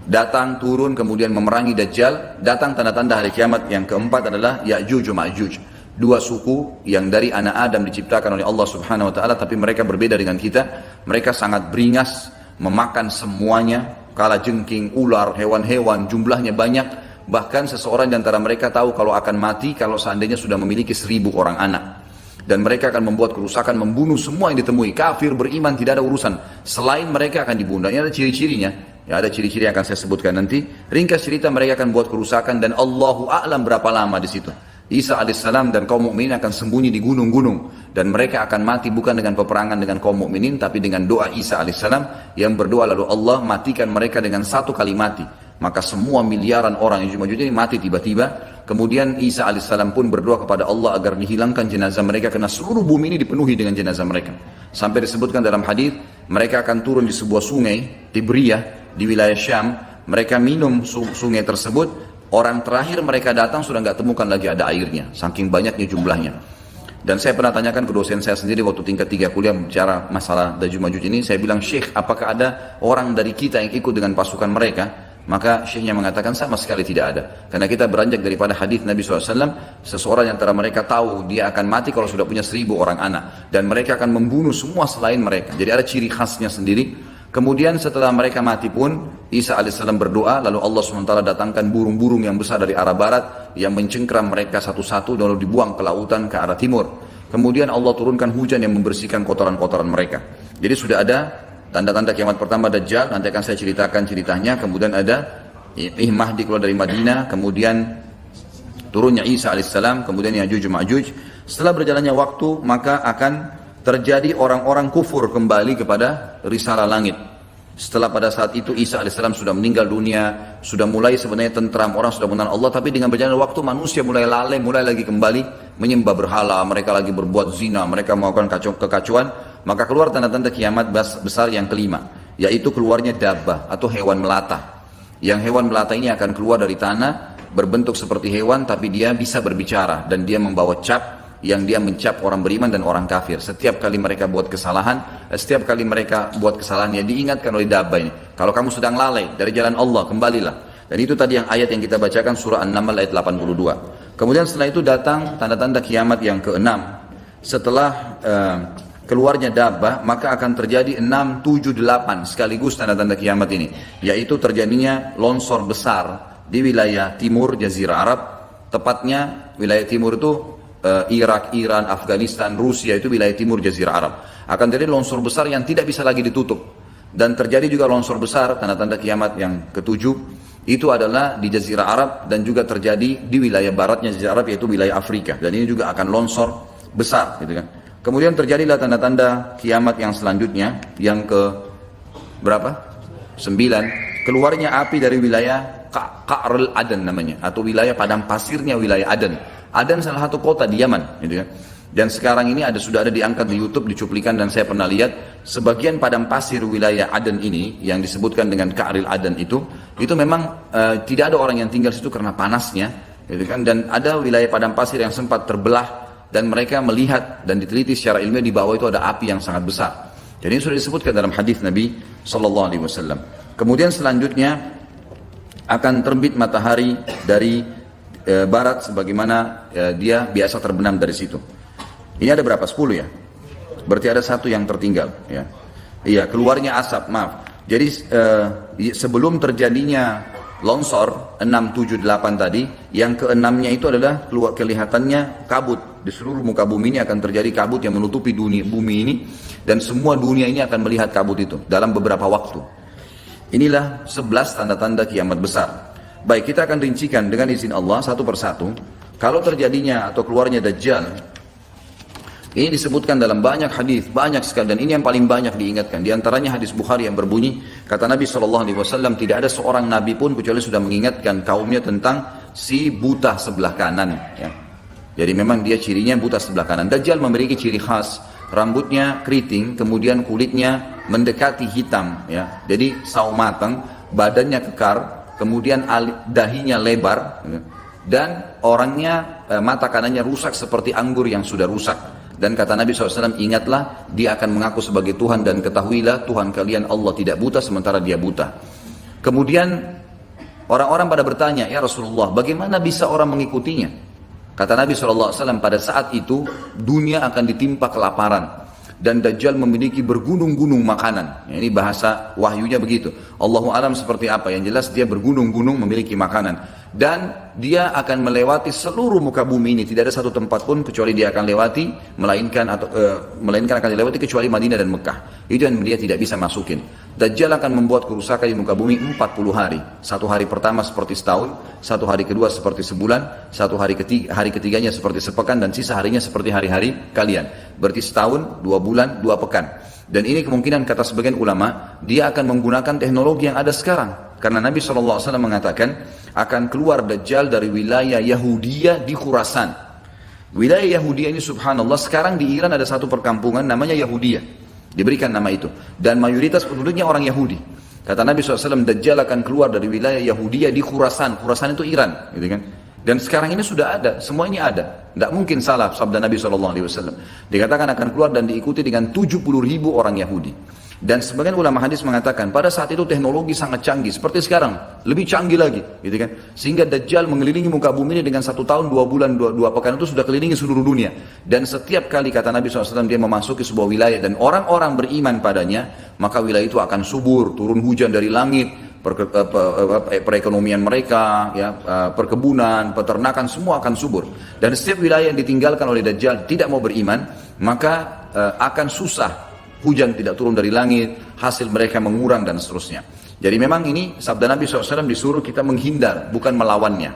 datang turun kemudian memerangi Dajjal, datang tanda-tanda hari kiamat. Yang keempat adalah Ya'juj wa Ma'juj, dua suku yang dari anak Adam diciptakan oleh Allah Subhanahu wa taala, tapi mereka berbeda dengan kita. Mereka sangat beringas, memakan semuanya, kalajengking, ular, hewan-hewan, jumlahnya banyak. Bahkan seseorang di antara mereka tahu kalau akan mati kalau seandainya sudah memiliki 1000 orang anak. Dan mereka akan membuat kerusakan, membunuh semua yang ditemui. Kafir, beriman, tidak ada urusan. Selain mereka akan dibunuh. Ini ada ciri-cirinya. Ya, ada ciri-ciri yang akan saya sebutkan nanti. Ringkas cerita, mereka akan buat kerusakan dan Allahu a'lam berapa lama di situ. Isa alaihissalam dan kaum mukminin akan sembunyi di gunung-gunung dan mereka akan mati bukan dengan peperangan dengan kaum mukminin tapi dengan doa Isa alaihissalam yang berdoa lalu Allah matikan mereka dengan satu kali mati. Maka semua miliaran orang yang Ya'juj ini mati tiba-tiba. Kemudian Isa alaihissalam pun berdoa kepada Allah agar dihilangkan jenazah mereka karena seluruh bumi ini dipenuhi dengan jenazah mereka. Sampai disebutkan dalam hadis mereka akan turun di sebuah sungai Tibriyah di wilayah Syam. Mereka minum sungai tersebut. Orang terakhir mereka datang sudah nggak temukan lagi ada airnya, saking banyaknya jumlahnya. Dan saya pernah tanyakan ke dosen saya sendiri waktu tingkat 3 kuliah bicara masalah Ya'juj Ma'juj ini, saya bilang, Syekh, apakah ada orang dari kita yang ikut dengan pasukan mereka? Maka Syekhnya mengatakan sama sekali tidak ada. Karena kita beranjak daripada hadis Nabi SAW, seseorang yang antara mereka tahu dia akan mati kalau sudah punya 1000 orang anak. Dan mereka akan membunuh semua selain mereka. Jadi ada ciri khasnya sendiri. Kemudian setelah mereka mati pun, Isa alaihissalam berdoa, lalu Allah SWT datangkan burung-burung yang besar dari arah barat, yang mencengkram mereka satu-satu, lalu dibuang ke lautan ke arah timur. Kemudian Allah turunkan hujan yang membersihkan kotoran-kotoran mereka. Jadi sudah ada tanda-tanda kiamat pertama Dajjal, nanti akan saya ceritakan ceritanya. Kemudian ada Mahdi keluar dari Madinah, kemudian turunnya Isa alaihissalam, kemudian Ya'juj Ma'juj. Setelah berjalannya waktu, maka akan terjadi orang-orang kufur kembali kepada risalah langit. Setelah pada saat itu Isa alaihissalam sudah meninggal dunia, sudah mulai sebenarnya tentram, orang sudah mengenal Allah, tapi dengan berjalannya waktu manusia mulai lalai, mulai lagi kembali menyembah berhala, mereka lagi berbuat zina, mereka melakukan kekacauan, maka keluar tanda-tanda kiamat besar yang kelima, yaitu keluarnya dabbah atau hewan melata. Yang hewan melata ini akan keluar dari tanah, berbentuk seperti hewan, tapi dia bisa berbicara dan dia membawa cap yang dia mencap orang beriman dan orang kafir. Setiap kali mereka buat kesalahan, ya diingatkan oleh dabbah ini. Kalau kamu sedang lalai dari jalan Allah, kembalilah. Dan itu tadi yang ayat yang kita bacakan surah An-Naml ayat 82. Kemudian setelah itu datang tanda-tanda kiamat yang ke-6. Setelah keluarnya dabbah, maka akan terjadi 6, 7, 8 sekaligus tanda-tanda kiamat ini. Yaitu terjadinya longsor besar di wilayah timur Jazirah Arab. Tepatnya wilayah timur itu Irak, Iran, Afghanistan, Rusia, itu wilayah timur Jazirah Arab. Akan terjadi longsor besar yang tidak bisa lagi ditutup. Dan terjadi juga longsor besar, tanda-tanda kiamat yang ke-7, itu adalah di Jazirah Arab dan juga terjadi di wilayah baratnya Jazirah Arab, yaitu wilayah Afrika. Dan ini juga akan longsor besar, gitu kan. Kemudian terjadilah tanda-tanda kiamat yang selanjutnya, yang ke berapa? 9. Keluarnya api dari wilayah Ka'rul Aden namanya, atau wilayah padang pasirnya wilayah Aden. Aden salah satu kota di Yaman, gitu kan. Dan sekarang ini sudah ada diangkat di YouTube, dicuplikan, dan saya pernah lihat sebagian padang pasir wilayah Aden ini yang disebutkan dengan Ka'ril Aden itu memang tidak ada orang yang tinggal situ karena panasnya, gitu kan. Dan ada wilayah padang pasir yang sempat terbelah dan mereka melihat dan diteliti secara ilmiah di bawah itu ada api yang sangat besar. Jadi ini sudah disebutkan dalam hadis Nabi Sallallahu Alaihi Wasallam. Kemudian selanjutnya akan terbit matahari dari barat sebagaimana dia biasa terbenam dari situ. Ini ada berapa? 10 ya? Berarti ada satu yang tertinggal ya. Iya, keluarnya asap, maaf. Jadi sebelum terjadinya longsor 6, 7, 8 tadi, yang ke-6-nya itu adalah keluar kelihatannya kabut. Di seluruh muka bumi ini akan terjadi kabut yang menutupi bumi ini, dan semua dunia ini akan melihat kabut itu dalam beberapa waktu. Inilah 11 tanda-tanda kiamat besar. Baik, kita akan rincikan dengan izin Allah satu persatu. Kalau terjadinya atau keluarnya Dajjal, ini disebutkan dalam banyak hadis, banyak sekali, dan ini yang paling banyak diingatkan. Di antaranya hadis Bukhari yang berbunyi, kata Nabi SAW, tidak ada seorang Nabi pun kecuali sudah mengingatkan kaumnya tentang si buta sebelah kanan. Ya. Jadi memang dia cirinya buta sebelah kanan. Dajjal memiliki ciri khas, rambutnya keriting, kemudian kulitnya mendekati hitam. Ya. Jadi sawo matang, badannya kekar, kemudian dahinya lebar, dan orangnya mata kanannya rusak seperti anggur yang sudah rusak. Dan kata Nabi SAW, ingatlah dia akan mengaku sebagai Tuhan, dan ketahuilah Tuhan kalian Allah tidak buta sementara dia buta. Kemudian orang-orang pada bertanya, ya Rasulullah, bagaimana bisa orang mengikutinya? Kata Nabi SAW, pada saat itu dunia akan ditimpa kelaparan, dan Dajjal memiliki bergunung-gunung makanan. Ini bahasa wahyunya begitu. Allahu alam seperti apa, yang jelas dia bergunung-gunung memiliki makanan, dan dia akan melewati seluruh muka bumi ini. Tidak ada satu tempat pun kecuali dia akan lewati, melainkan akan dilewati kecuali Madinah dan Mekah. Itu yang dia tidak bisa masukin. Dajjal akan membuat kerusakan di muka bumi 40 hari. Satu hari pertama seperti setahun, satu hari kedua seperti sebulan, satu hari ketiganya seperti sepekan, dan sisa harinya seperti hari-hari kalian. Berarti setahun, 2 bulan, 2 pekan. Dan ini kemungkinan kata sebagian ulama, dia akan menggunakan teknologi yang ada sekarang. Karena Nabi SAW mengatakan, akan keluar Dajjal dari wilayah Yahudiyah di Khurasan. Wilayah Yahudiyah ini subhanallah, sekarang di Iran ada satu perkampungan namanya Yahudiyah. Diberikan nama itu. Dan mayoritas penduduknya orang Yahudi. Kata Nabi SAW, Dajjal akan keluar dari wilayah Yahudiyah di Khurasan. Khurasan itu Iran. Gitu kan? Dan sekarang ini sudah ada. Semua ini ada. Tidak mungkin salah sabda Nabi SAW. Dikatakan akan keluar dan diikuti dengan 70.000 orang Yahudi. Dan sebagian ulama hadis mengatakan pada saat itu teknologi sangat canggih seperti sekarang, lebih canggih lagi, gitu kan? Sehingga Dajjal mengelilingi muka bumi ini dengan 1 tahun 2 bulan 2 pekan itu sudah kelilingi seluruh dunia. Dan setiap kali kata Nabi SAW dia memasuki sebuah wilayah dan orang-orang beriman padanya, maka wilayah itu akan subur, turun hujan dari langit, perekonomian mereka, ya, perkebunan, peternakan semua akan subur. Dan setiap wilayah yang ditinggalkan oleh Dajjal tidak mau beriman, maka akan susah. Hujan tidak turun dari langit, hasil mereka mengurang dan seterusnya. Jadi memang ini sabda Nabi SAW disuruh kita menghindar, bukan melawannya.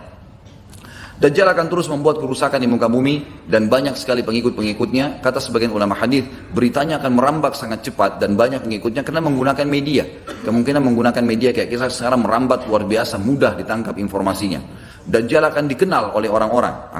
Dajjal akan terus membuat kerusakan di muka bumi dan banyak sekali pengikut-pengikutnya. Kata sebagian ulama hadis, beritanya akan merambat sangat cepat dan banyak pengikutnya karena menggunakan media. Kemungkinan menggunakan media kayak kita sekarang merambat luar biasa, mudah ditangkap informasinya. Dajjal akan dikenal oleh orang-orang,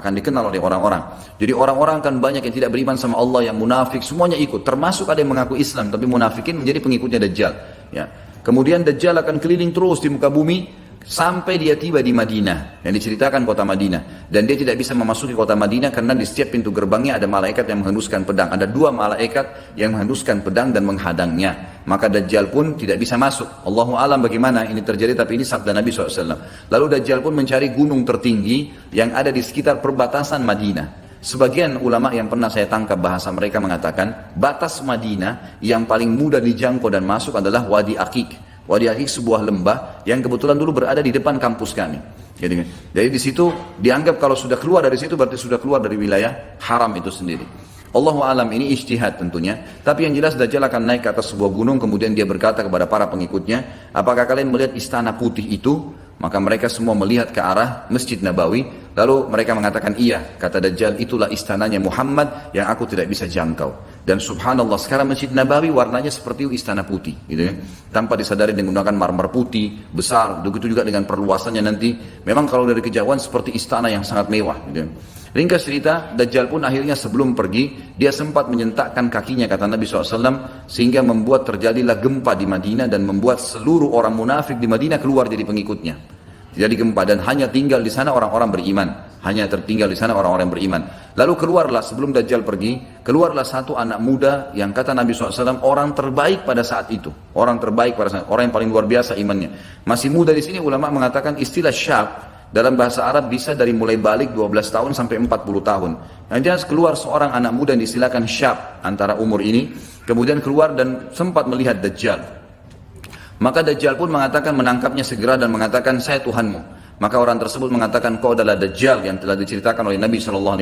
Jadi orang-orang akan banyak yang tidak beriman sama Allah, yang munafik, semuanya ikut. Termasuk ada yang mengaku Islam, tapi munafikin menjadi pengikutnya Dajjal. Ya. Kemudian Dajjal akan keliling terus di muka bumi sampai dia tiba di Madinah, yang diceritakan kota Madinah. Dan dia tidak bisa memasuki kota Madinah karena di setiap pintu gerbangnya ada malaikat yang menghembuskan pedang. Ada 2 malaikat yang menghembuskan pedang dan menghadangnya. Maka Dajjal pun tidak bisa masuk. Allahu alam bagaimana ini terjadi, tapi ini sabda Nabi SAW. Lalu Dajjal pun mencari gunung tertinggi yang ada di sekitar perbatasan Madinah. Sebagian ulama yang pernah saya tangkap bahasa mereka mengatakan, batas Madinah yang paling mudah dijangkau dan masuk adalah Wadi Aqiq. Wadi Aqiq sebuah lembah yang kebetulan dulu berada di depan kampus kami. Jadi di situ dianggap kalau sudah keluar dari situ berarti sudah keluar dari wilayah haram itu sendiri. Allahu alam, ini ijtihad tentunya. Tapi yang jelas Dajjal akan naik ke atas sebuah gunung, kemudian dia berkata kepada para pengikutnya, apakah kalian melihat istana putih itu? Maka mereka semua melihat ke arah Masjid Nabawi. Lalu mereka mengatakan iya. Kata Dajjal, itulah istananya Muhammad yang aku tidak bisa jangkau. Dan subhanallah sekarang Masjid Nabawi warnanya seperti istana putih, gitu ya. Tanpa disadari dengan menggunakan marmer putih besar. Begitu juga dengan perluasannya nanti. Memang kalau dari kejauhan seperti istana yang sangat mewah, gitu ya. Ringkas cerita, Dajjal pun akhirnya sebelum pergi, dia sempat menyentakkan kakinya, kata Nabi SAW, sehingga membuat terjadilah gempa di Madinah dan membuat seluruh orang munafik di Madinah keluar jadi pengikutnya. Jadi gempa dan hanya tinggal di sana orang-orang beriman. Hanya tertinggal di sana orang-orang beriman. Lalu keluarlah sebelum Dajjal pergi, keluarlah satu anak muda yang kata Nabi SAW orang terbaik pada saat itu. Orang terbaik pada saat, orang yang paling luar biasa imannya. Masih muda di sini ulama mengatakan istilah syab dalam bahasa Arab bisa dari mulai balik 12 tahun sampai 40 tahun. Nanti keluar seorang anak muda yang disilakan syab antara umur ini, kemudian keluar dan sempat melihat Dajjal. Maka Dajjal pun mengatakan menangkapnya segera dan mengatakan saya Tuhanmu. Maka orang tersebut mengatakan kau adalah Dajjal yang telah diceritakan oleh Nabi SAW.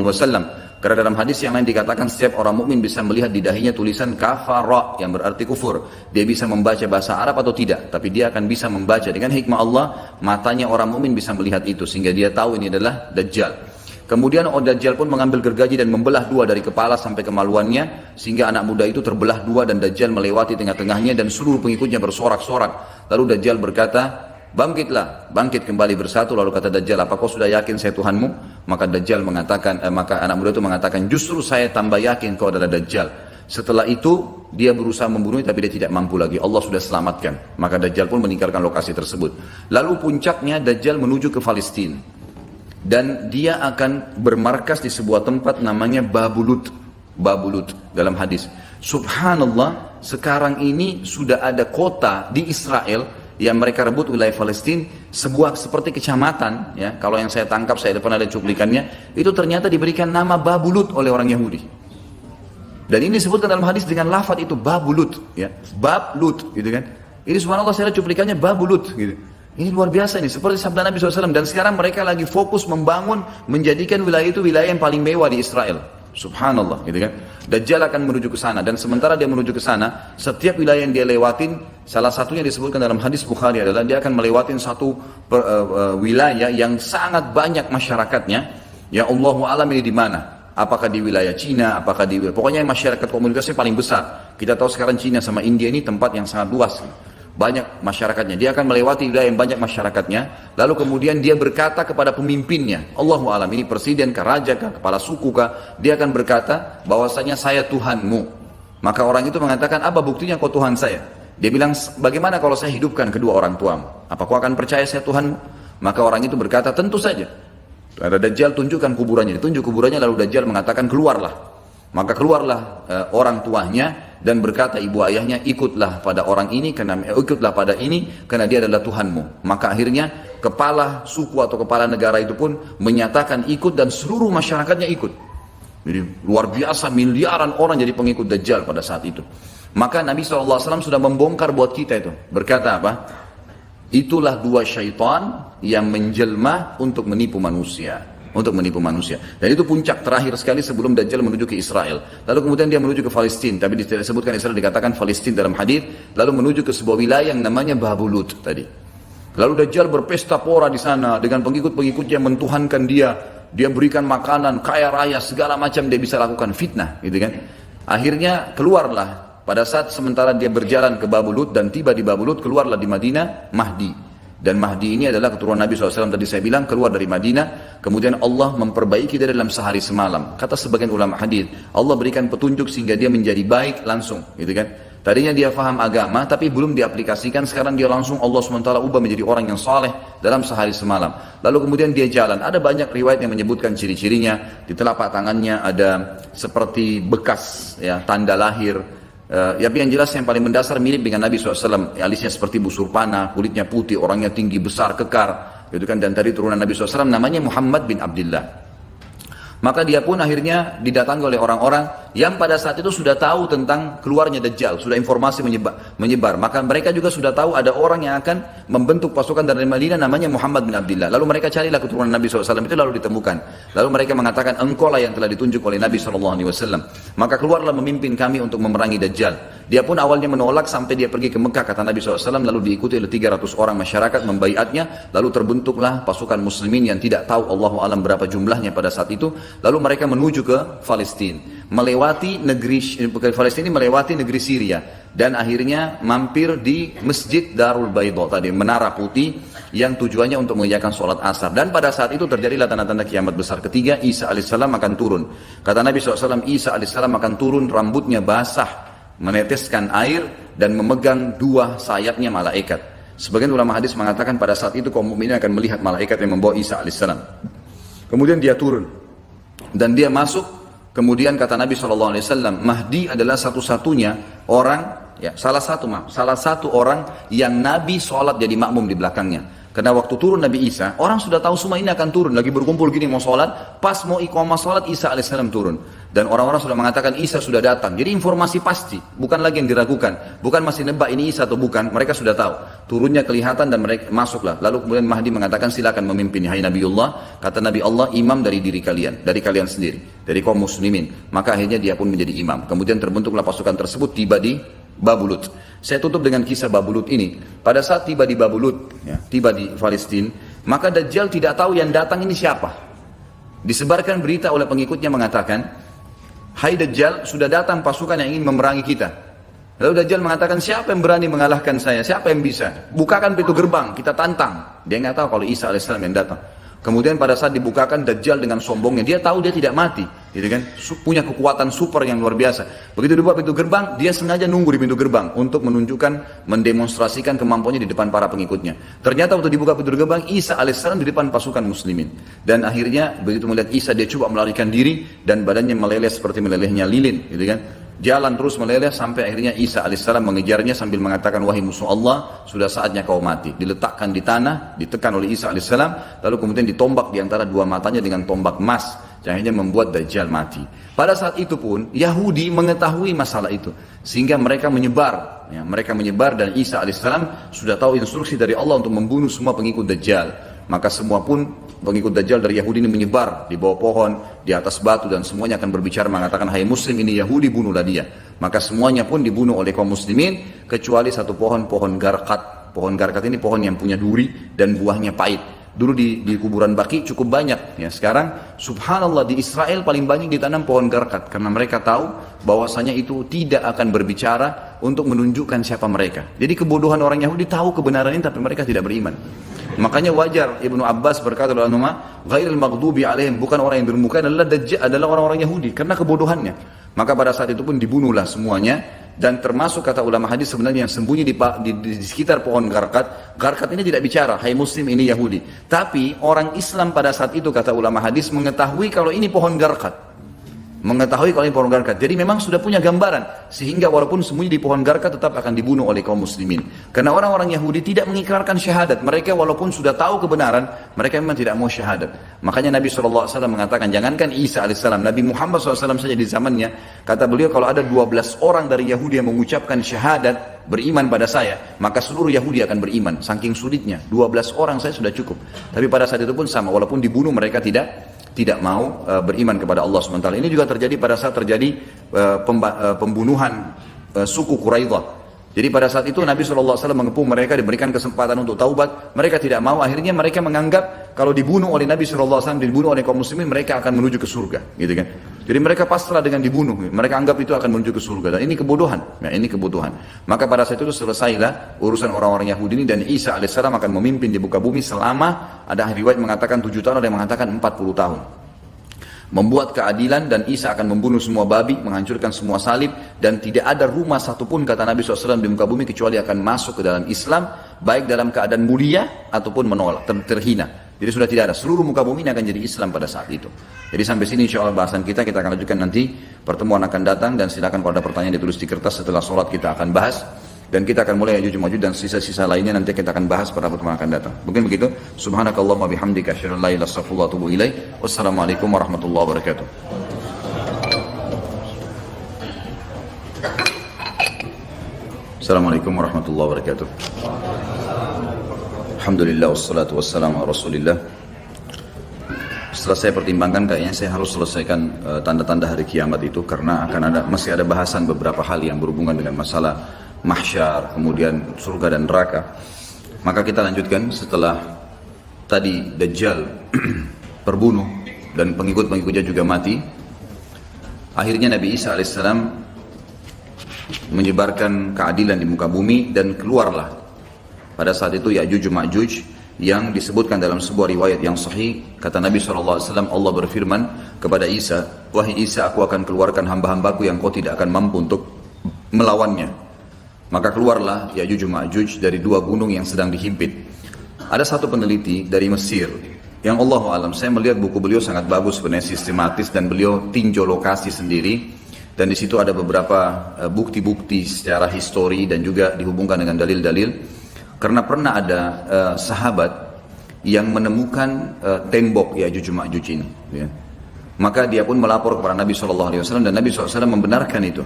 Karena dalam hadis yang lain dikatakan setiap orang mukmin bisa melihat di dahinya tulisan kafara yang berarti kufur. Dia bisa membaca bahasa Arab atau tidak, tapi dia akan bisa membaca dengan hikmah Allah. Matanya orang mukmin bisa melihat itu sehingga dia tahu ini adalah Dajjal. Kemudian Dajjal pun mengambil gergaji dan membelah 2 dari kepala sampai kemaluannya sehingga anak muda itu terbelah 2 dan Dajjal melewati tengah-tengahnya dan seluruh pengikutnya bersorak-sorak. Lalu Dajjal berkata, bangkitlah, bangkit kembali bersatu. Lalu kata Dajjal, apa kau sudah yakin saya Tuhanmu? Maka Dajjal mengatakan, maka anak muda itu mengatakan, justru saya tambah yakin kau adalah Dajjal. Setelah itu dia berusaha membunuhnya tapi dia tidak mampu lagi. Allah sudah selamatkan. Maka Dajjal pun meninggalkan lokasi tersebut. Lalu puncaknya Dajjal menuju ke Palestina. Dan dia akan bermarkas di sebuah tempat namanya Babulut dalam hadis. Subhanallah, sekarang ini sudah ada kota di Israel yang mereka rebut wilayah Palestina, sebuah seperti kecamatan, ya. Kalau yang saya tangkap, saya pernah ada cuplikannya, itu ternyata diberikan nama Babulut oleh orang Yahudi. Dan ini disebutkan dalam hadis dengan lafaz itu Babulut, ya. Bablut, gitu kan. Ini subhanallah saya lihat cuplikannya Babulut, gitu. Ini luar biasa ini, seperti sabda Nabi SAW. Dan sekarang mereka lagi fokus membangun, menjadikan wilayah itu wilayah yang paling mewah di Israel. Subhanallah, gitu kan. Dajjal akan menuju ke sana, dan sementara dia menuju ke sana, setiap wilayah yang dia lewatin, salah satunya disebutkan dalam hadis Bukhari adalah dia akan melewatin satu wilayah yang sangat banyak masyarakatnya. Ya Allahu a'lam ini di mana? Apakah di wilayah Cina? Apakah di pokoknya masyarakat komunitasnya paling besar. Kita tahu sekarang Cina sama India ini tempat yang sangat luas. Banyak masyarakatnya, dia akan melewati wilayah yang banyak masyarakatnya, lalu kemudian dia berkata kepada pemimpinnya, Allahu a'lam, ini presiden kah, raja kah, kepala suku kah, dia akan berkata bahwasanya saya Tuhanmu. Maka orang itu mengatakan, apa buktinya kau Tuhan saya? Dia bilang, bagaimana kalau saya hidupkan kedua orang tuamu? Apa kau akan percaya saya Tuhanmu? Maka orang itu berkata, tentu saja. Ada Dajjal, tunjukkan kuburannya, ditunjuk kuburannya, lalu Dajjal mengatakan, keluarlah. Maka keluarlah orang tuanya dan berkata ibu ayahnya, ikutlah pada orang ini, ikutlah pada ini karena dia adalah Tuhanmu. Maka akhirnya kepala suku atau kepala negara itu pun menyatakan ikut, dan seluruh masyarakatnya ikut. Jadi luar biasa, miliaran orang jadi pengikut Dajjal pada saat itu. Maka Nabi SAW sudah membongkar buat kita itu, berkata apa? Itulah dua syaitan yang menjelma untuk menipu manusia. Dan itu puncak terakhir sekali sebelum Dajjal menuju ke Israel. Lalu kemudian dia menuju ke Palestina, tapi disebutkan Israel, dikatakan Palestina dalam hadis. Lalu menuju ke sebuah wilayah yang namanya Babulut tadi. Lalu Dajjal berpesta pora di sana dengan pengikut-pengikutnya, mentuhankan dia berikan makanan, kaya raya, segala macam dia bisa lakukan, fitnah gitu kan. Akhirnya keluarlah pada saat sementara dia berjalan ke Babulut dan tiba di Babulut, keluarlah di Madinah Mahdi. Dan Mahdi ini adalah keturunan Nabi SAW, tadi saya bilang keluar dari Madinah, kemudian Allah memperbaiki dia dalam sehari semalam. Kata sebagian ulama hadis, Allah berikan petunjuk sehingga dia menjadi baik langsung, gitu kan. Tadinya dia faham agama tapi belum diaplikasikan, sekarang dia langsung Allah SWT ubah menjadi orang yang saleh dalam sehari semalam. Lalu kemudian dia jalan, ada banyak riwayat yang menyebutkan ciri-cirinya. Di telapak tangannya ada seperti bekas ya, tanda lahir. Tapi yang jelas yang paling mendasar mirip dengan Nabi SAW, alisnya seperti busur panah, kulitnya putih, orangnya tinggi, besar, kekar, gitu kan. Dan tadi turunan Nabi SAW namanya Muhammad bin Abdullah. Maka dia pun akhirnya didatangi oleh orang-orang yang pada saat itu sudah tahu tentang keluarnya Dajjal, sudah informasi menyebar. Maka mereka juga sudah tahu ada orang yang akan membentuk pasukan dari Madinah namanya Muhammad bin Abdullah. Lalu mereka carilah keturunan Nabi SAW itu, lalu ditemukan. Lalu mereka mengatakan, engkau lah yang telah ditunjuk oleh Nabi SAW. Maka keluarlah memimpin kami untuk memerangi Dajjal. Dia pun awalnya menolak sampai dia pergi ke Mekah, kata Nabi SAW, lalu diikuti oleh 300 orang masyarakat membaiatnya, lalu terbentuklah pasukan muslimin yang tidak tahu Allahu alam berapa jumlahnya pada saat itu. Lalu mereka menuju ke Palestina, melewati negeri Syria, dan akhirnya mampir di Masjid Darul Bayda tadi, menara putih yang tujuannya untuk mengerjakan sholat asar. Dan pada saat itu terjadilah tanda-tanda kiamat besar ketiga, Isa alaihissalam akan turun. Kata Nabi SAW, Isa alaihissalam akan turun, rambutnya basah, meneteskan air, dan memegang dua sayapnya malaikat. Sebagian ulama hadis mengatakan pada saat itu kaum mukminin akan melihat malaikat yang membawa Isa alaihissalam. Kemudian dia turun dan dia masuk. Kemudian kata Nabi SAW, Mahdi adalah satu-satunya orang, ya salah satu orang yang Nabi sholat jadi makmum di belakangnya. Karena waktu turun Nabi Isa, orang sudah tahu semua ini akan turun, lagi berkumpul gini mau sholat, pas mau iqamah sholat Isa alaihissalam turun. Dan orang-orang sudah mengatakan Isa sudah datang. Jadi informasi pasti, bukan lagi yang diragukan, bukan masih nebak ini Isa atau bukan, mereka sudah tahu. Turunnya kelihatan dan mereka masuklah. Lalu kemudian Mahdi mengatakan, silakan memimpin, hai Nabiullah. Kata Nabi Allah, imam dari diri kalian, dari kalian sendiri, dari kaum muslimin. Maka akhirnya dia pun menjadi imam. Kemudian terbentuklah pasukan tersebut, tiba di Babulut. Saya tutup dengan kisah Babulut ini. Pada saat tiba di Babulut, ya, tiba di Palestina, maka Dajjal tidak tahu yang datang ini siapa. Disebarkan berita oleh pengikutnya mengatakan, hai Dajjal, sudah datang pasukan yang ingin memerangi kita. Lalu Dajjal mengatakan, siapa yang berani mengalahkan saya? Siapa yang bisa? Bukakan pintu gerbang, kita tantang. Dia nggak tahu kalau Isa alaihissalam yang datang. Kemudian pada saat dibukakan, Dajjal dengan sombongnya, dia tahu dia tidak mati, gitu kan? Punya kekuatan super yang luar biasa. Begitu dibuka pintu gerbang, dia sengaja nunggu di pintu gerbang untuk menunjukkan, mendemonstrasikan kemampuannya di depan para pengikutnya. Ternyata waktu dibuka pintu gerbang, Isa alaihissalam di depan pasukan muslimin. Dan akhirnya begitu melihat Isa, dia coba melarikan diri dan badannya meleleh seperti melelehnya lilin, gitu kan? Jalan terus meleleh sampai akhirnya Isa alaihissalam mengejarnya sambil mengatakan, wahai musuh Allah, sudah saatnya kau mati. Diletakkan di tanah, ditekan oleh Isa alaihissalam, lalu kemudian ditombak di antara dua matanya dengan tombak emas, yang akhirnya membuat Dajjal mati. Pada saat itu pun Yahudi mengetahui masalah itu, sehingga mereka menyebar. Ya, mereka menyebar dan Isa alaihissalam sudah tahu instruksi dari Allah untuk membunuh semua pengikut Dajjal. maka semua pun pengikut Dajjal dari Yahudi ini menyebar di bawah pohon, di atas batu, dan semuanya akan berbicara mengatakan, hai muslim, ini Yahudi, bunuhlah dia. Maka semuanya pun dibunuh oleh kaum muslimin kecuali satu pohon garkat. Pohon garkat ini pohon yang punya duri dan buahnya pahit. Dulu di kuburan Baqi cukup banyak, ya. Sekarang subhanallah di Israel paling banyak ditanam pohon garkat karena mereka tahu bahwasanya itu tidak akan berbicara untuk menunjukkan siapa mereka. Jadi kebodohan orang Yahudi tahu kebenaran ini tapi mereka tidak beriman. Makanya wajar Ibnu Abbas berkata dalam nama ghairil maghdubi alaihim, bukan orang yang bermuka adalah orang-orang Yahudi karena kebodohannya. Maka pada saat itu pun dibunuhlah semuanya. Dan termasuk kata ulama hadis sebenarnya yang sembunyi di sekitar pohon garkat. Garkat ini tidak bicara, hai muslim, ini Yahudi. Tapi orang Islam pada saat itu kata ulama hadis mengetahui kalau ini pohon garkat. Jadi memang sudah punya gambaran. Sehingga walaupun sembunyi di pohon garkat tetap akan dibunuh oleh kaum muslimin. Karena orang-orang Yahudi tidak mengikrarkan syahadat. Mereka walaupun sudah tahu kebenaran, mereka memang tidak mau syahadat. Makanya Nabi SAW mengatakan, jangankan Isa AS, Nabi Muhammad SAW saja di zamannya, kata beliau, kalau ada 12 orang dari Yahudi yang mengucapkan syahadat, beriman pada saya, maka seluruh Yahudi akan beriman. Saking sulitnya, 12 orang saya sudah cukup. Tapi pada saat itu pun sama, walaupun dibunuh mereka tidak mau beriman kepada Allah SWT. Ini juga terjadi pada saat terjadi pembunuhan suku Quraidah. Jadi pada saat itu Nabi SAW mengepung mereka, diberikan kesempatan untuk taubat. Mereka tidak mau, akhirnya mereka menganggap kalau dibunuh oleh Nabi SAW, dibunuh oleh kaum muslimin, mereka akan menuju ke surga, gitu kan. Jadi mereka pasrah dengan dibunuh, mereka anggap itu akan menuju ke surga, dan ini kebodohan, ya, ini kebodohan. Maka pada saat itu selesailah urusan orang-orang Yahudi ini, dan Isa AS akan memimpin di muka bumi selama, ada riwayat mengatakan 7 tahun, ada yang mengatakan 40 tahun. Membuat keadilan, dan Isa akan membunuh semua babi, menghancurkan semua salib, dan tidak ada rumah satupun kata Nabi SAW di muka bumi kecuali akan masuk ke dalam Islam, baik dalam keadaan mulia ataupun menolak, terhina. Jadi sudah tidak ada, seluruh muka bumi ini akan jadi Islam pada saat itu. Jadi sampai sini insya Allah bahasan kita akan lanjutkan nanti, pertemuan akan datang, dan silakan kalau ada pertanyaan ditulis di kertas, setelah sholat kita akan bahas. Dan kita akan mulai Ya'juj Ma'juj dan sisa-sisa lainnya nanti kita akan bahas pada pertemuan akan datang. Mungkin begitu. Subhanakallahumma bihamdika asyhadu an la ilaha illa anta astaghfiruka wa atubu ilaik. Wassalamualaikum warahmatullahi wabarakatuh. Assalamualaikum warahmatullahi wabarakatuh. Alhamdulillah wassalatu wassalamu ala Rasulillah. Setelah saya pertimbangkan, kayaknya saya harus selesaikan tanda-tanda hari kiamat itu, karena masih ada bahasan beberapa hal yang berhubungan dengan masalah mahsyar, kemudian surga dan neraka. Maka kita lanjutkan setelah tadi Dajjal terbunuh dan pengikut-pengikutnya juga mati. Akhirnya Nabi Isa AS menyebarkan keadilan di muka bumi, dan keluarlah pada saat itu Ya'juj Ma'juj yang disebutkan dalam sebuah riwayat yang sahih. Kata Nabi SAW, Allah berfirman kepada Isa, wahai Isa, aku akan keluarkan hamba-hambaku yang kau tidak akan mampu untuk melawannya. Maka keluarlah Ya'juj Ma'juj dari 2 gunung yang sedang dihimpit. Ada satu peneliti dari Mesir yang Allahu alam, saya melihat buku beliau sangat bagus sebenarnya, sistematis, dan beliau tinjau lokasi sendiri, dan di situ ada beberapa bukti-bukti secara histori dan juga dihubungkan dengan dalil-dalil. Karena pernah ada sahabat yang menemukan tembok Ya'juj Ma'juj ini, ya. Maka dia pun melapor kepada Nabi SAW, dan Nabi SAW membenarkan itu.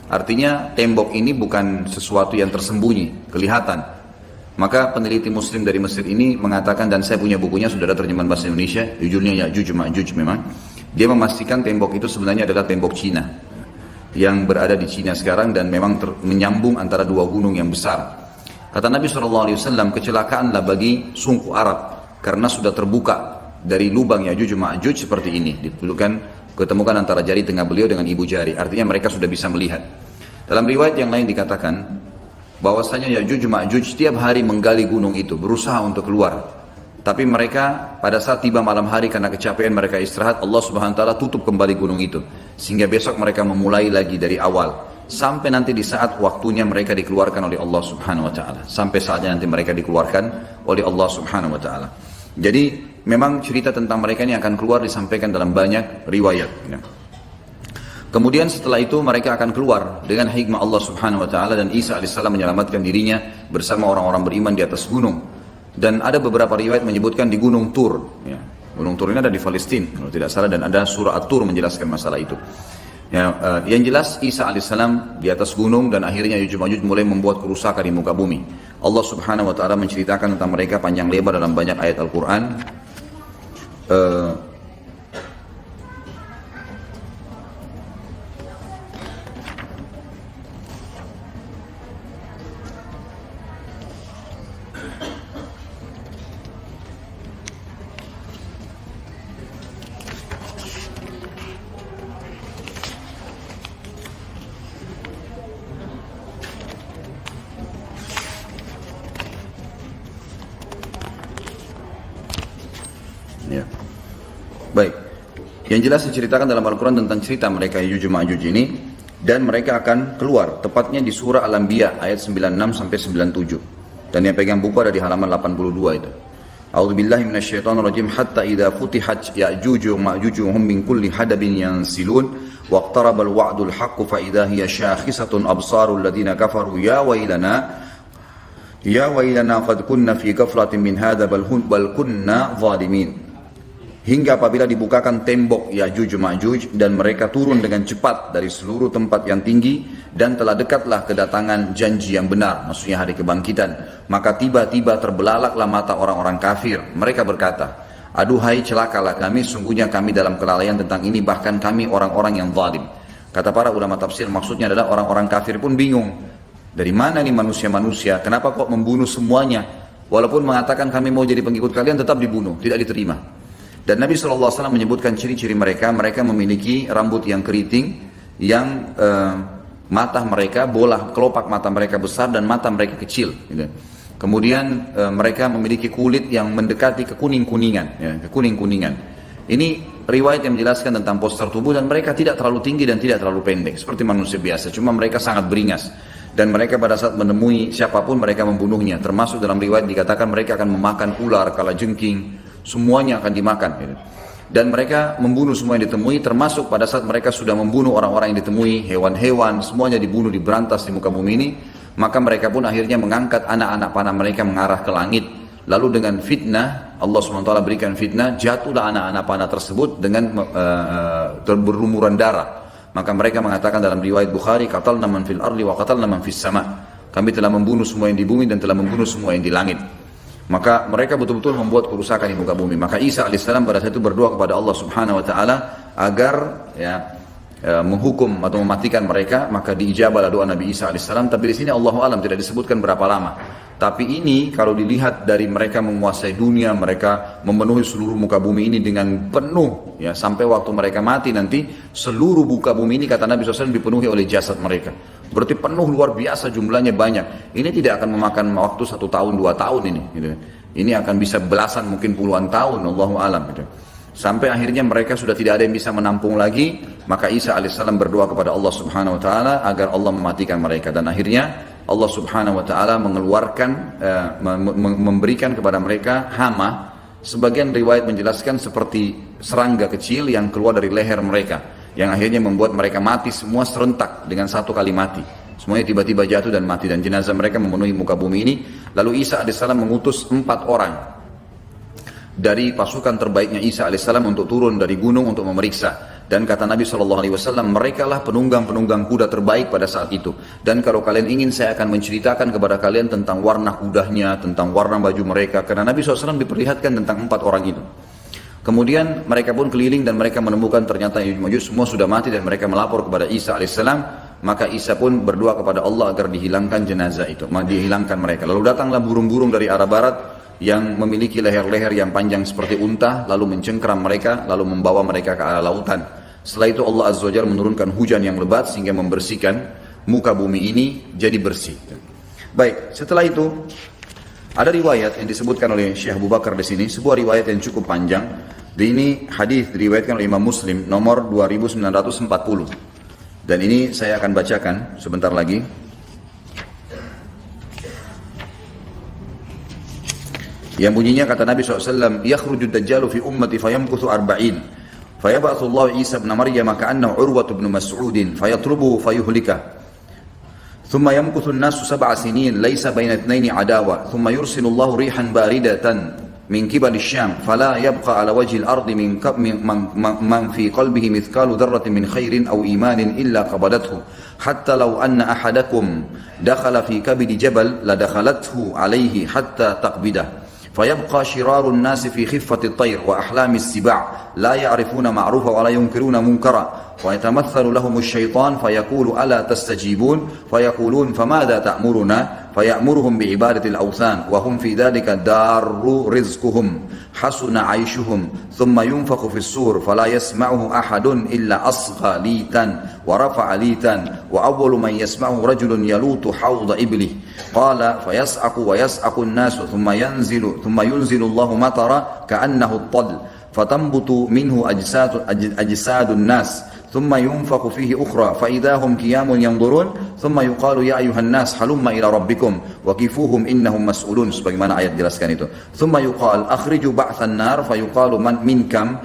Artinya tembok ini bukan sesuatu yang tersembunyi, kelihatan. Maka peneliti muslim dari Mesir ini mengatakan, dan saya punya bukunya, sudah ada terjemahan bahasa Indonesia, judulnya Ya'juj Ma'juj memang. Dia memastikan tembok itu sebenarnya adalah tembok Cina, yang berada di Cina sekarang, dan memang menyambung antara 2 gunung yang besar. Kata Nabi SAW, kecelakaanlah bagi suku Arab, karena sudah terbuka dari lubang Ya'juj Ma'juj seperti ini, ketemukan antara jari tengah beliau dengan ibu jari, artinya mereka sudah bisa melihat. Dalam riwayat yang lain dikatakan bahwasanya Ya'juj Ma'juj setiap hari menggali gunung itu, berusaha untuk keluar. Tapi mereka pada saat tiba malam hari karena kecapean mereka istirahat, Allah Subhanahu wa taala tutup kembali gunung itu, sehingga besok mereka memulai lagi dari awal, sampai nanti di saat waktunya mereka dikeluarkan oleh Allah Subhanahu wa taala, sampai saatnya nanti mereka dikeluarkan oleh Allah Subhanahu wa taala. Jadi memang cerita tentang mereka ini akan keluar disampaikan dalam banyak riwayat, ya. Kemudian setelah itu mereka akan keluar dengan hikmah Allah Subhanahu wa taala, dan Isa AS menyelamatkan dirinya bersama orang-orang beriman di atas gunung. Dan ada beberapa riwayat menyebutkan di Gunung Tur, ya. Gunung Tur ini ada di Palestina kalau tidak salah, dan ada surah At-Tur menjelaskan masalah itu. Ya, yang jelas Isa AS di atas gunung, dan akhirnya Ya'juj Ma'juj mulai membuat kerusakan di muka bumi. Allah subhanahu wa ta'ala menceritakan tentang mereka panjang lebar dalam banyak ayat Al-Quran. Ya. Baik. Yang jelas diceritakan dalam Al-Quran tentang cerita mereka Ya'juj Ma'juj ini, dan mereka akan keluar tepatnya di surah Al-Anbiya ayat 96 sampai 97. Dan yang pegang buku ada di halaman 82 itu. A'udzubillahi minasyaitonirrajim hatta idza futihat Ya'juj Ma'juj hum min kulli hadabin yansilun waqtarabal wa'dul haqqu fa idza hiya syakhisatun absarul ladzina kafaru ya wailana qad kunna fi ghaflatin min hadza bal kunna zalimin. Hingga apabila dibukakan tembok Ya'juj Ma'juj dan mereka turun dengan cepat dari seluruh tempat yang tinggi dan telah dekatlah kedatangan janji yang benar, maksudnya hari kebangkitan, maka tiba-tiba terbelalaklah mata orang-orang kafir. Mereka berkata, aduhai celakalah kami, sungguhnya kami dalam kelalaian tentang ini, bahkan kami orang-orang yang zalim. Kata para ulama tafsir, maksudnya adalah orang-orang kafir pun bingung, dari mana nih manusia-manusia, kenapa kok membunuh semuanya, walaupun mengatakan kami mau jadi pengikut kalian tetap dibunuh, tidak diterima. Dan Nabi SAW menyebutkan ciri-ciri mereka memiliki rambut yang keriting, yang mata mereka, bola kelopak mata mereka besar dan mata mereka kecil. Gitu. Kemudian mereka memiliki kulit yang mendekati kekuning-kuningan. Ya, kekuning-kuningan. Ini riwayat yang menjelaskan tentang postur tubuh, dan mereka tidak terlalu tinggi dan tidak terlalu pendek, seperti manusia biasa. Cuma mereka sangat beringas. Dan mereka pada saat menemui siapapun mereka membunuhnya. Termasuk dalam riwayat dikatakan mereka akan memakan ular, kalajengking, semuanya akan dimakan. Dan mereka membunuh semua yang ditemui, termasuk pada saat mereka sudah membunuh orang-orang yang ditemui, hewan-hewan, semuanya dibunuh, diberantas di muka bumi ini. Maka mereka pun akhirnya mengangkat anak-anak panah mereka mengarah ke langit. Lalu dengan fitnah, Allah SWT berikan fitnah, jatuhlah anak-anak panah tersebut dengan berlumuran darah. Maka mereka mengatakan dalam riwayat Bukhari, qatalna man fil ardi wa qatalna man fis sama. Kami telah membunuh semua yang di bumi dan telah membunuh semua yang di langit. Maka mereka betul-betul membuat kerusakan di muka bumi. Maka Isa alaihissalam pada saat itu berdoa kepada Allah Subhanahu wa taala agar menghukum atau mematikan mereka, maka diijabahlah doa Nabi Isa alaihissalam. Tapi di sini Allahu alam tidak disebutkan berapa lama. Tapi ini kalau dilihat dari mereka menguasai dunia, mereka memenuhi seluruh muka bumi ini dengan penuh, ya, sampai waktu mereka mati nanti seluruh muka bumi ini kata Nabi SAW dipenuhi oleh jasad mereka. Berarti penuh, luar biasa, jumlahnya banyak. Ini tidak akan memakan waktu 1 tahun 2 tahun ini. Gitu. Ini akan bisa belasan mungkin puluhan tahun, Allahu alam. Gitu. Sampai akhirnya mereka sudah tidak ada yang bisa menampung lagi. Maka Isa alaihissalam berdoa kepada Allah Subhanahu wa taala agar Allah mematikan mereka, dan akhirnya Allah Subhanahu wa taala mengeluarkan memberikan kepada mereka hama. Sebagian riwayat menjelaskan seperti serangga kecil yang keluar dari leher mereka, yang akhirnya membuat mereka mati semua serentak dengan satu kali mati. Semuanya tiba-tiba jatuh dan mati, dan jenazah mereka memenuhi muka bumi ini. Lalu Isa alaihissalam mengutus 4 orang dari pasukan terbaiknya Isa alaihissalam untuk turun dari gunung untuk memeriksa. Dan kata Nabi SAW, mereka lah penunggang-penunggang kuda terbaik pada saat itu. Dan kalau kalian ingin, saya akan menceritakan kepada kalian tentang warna kudanya, tentang warna baju mereka. Karena Nabi SAW diperlihatkan tentang 4 orang itu. Kemudian mereka pun keliling dan mereka menemukan ternyata Ya'juj Ma'juj semua sudah mati, dan mereka melapor kepada Isa alaihissalam. Maka Isa pun berdoa kepada Allah agar dihilangkan jenazah itu, dihilangkan mereka. Lalu datanglah burung-burung dari arah barat yang memiliki leher-leher yang panjang seperti unta, lalu mencengkeram mereka, lalu membawa mereka ke arah lautan. Setelah itu Allah Azza wa Jalla menurunkan hujan yang lebat sehingga membersihkan muka bumi ini jadi bersih. Baik, setelah itu ada riwayat yang disebutkan oleh Syekh Abu Bakar di sini, sebuah riwayat yang cukup panjang. Ini hadis diriwayatkan oleh Imam Muslim nomor 2940. Dan ini saya akan bacakan sebentar lagi. Yang bunyinya kata Nabi SAW, yakhruju dajjalu fi ummati fayamkuthu arba'in fayab'athu Allah Isa ibn Maryam ka'annahu Urwah ibn Mas'ud fayatlubuhu fayuhlika thumma yamkuthu an-nasu 7 sinin laysa baina ithnaini adawa thumma yursilu Allah rihan baridatan من قبل الشام فلا يبقى على وجه الأرض من في قلبه مثقال ذرة من خير أو إيمان إلا قبضته حتى لو أن أحدكم دخل في كبد جبل لدخلته عليه حتى تقبضه فيبقى شرار الناس في خفة الطير وأحلام السباع لا يعرفون معروفا ولا ينكرون منكرا ويتمثل لهم الشيطان فيقول ألا تستجيبون فيقولون فماذا تأمرنا فيأمرهم بعبادة الأوثان وهم في ذلك دار رزقهم حسن عيشهم ثم ينفخ في الصور فلا يسمعه أحد إلا أصغى ليتا ورفع ليتا وأول من يسمعه رجل يلوط حوض إبله قال فيسعق ويسعق الناس ثم ينزل الله مطرا كأنه الطل فتنبت منه أجساد الناس ثم ينفخ فيه أخرى فإذا هم قيام ينظرون ثم يقال يا أيها الناس هلم إلى ربكم وقفوهم إنهم مسؤولون sebagaimana ayat jelaskan itu ثم يقال أخرجوا بعث النار فيقال من كم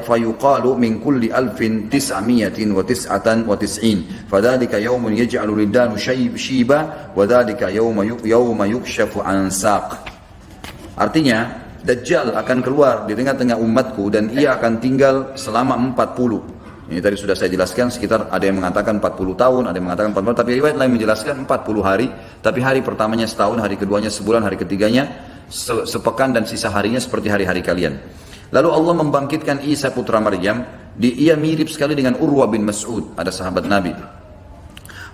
فيقال من كل 1999 فذلك يوم يجعل الولدان شيبا وذلك يوم يكشف عن ساق. Artinya Dajjal akan keluar di tengah-tengah umatku dan ia akan tinggal selama 40. Ini tadi sudah saya jelaskan, sekitar ada yang mengatakan 40 tahun, ada yang mengatakan 40 tahun, tapi riwayat lain menjelaskan 40 hari, tapi hari pertamanya setahun, hari keduanya sebulan, hari ketiganya sepekan dan sisa harinya seperti hari-hari kalian. Lalu Allah membangkitkan Isa putra Maryam, ia mirip sekali dengan Urwa bin Mas'ud, ada sahabat Nabi.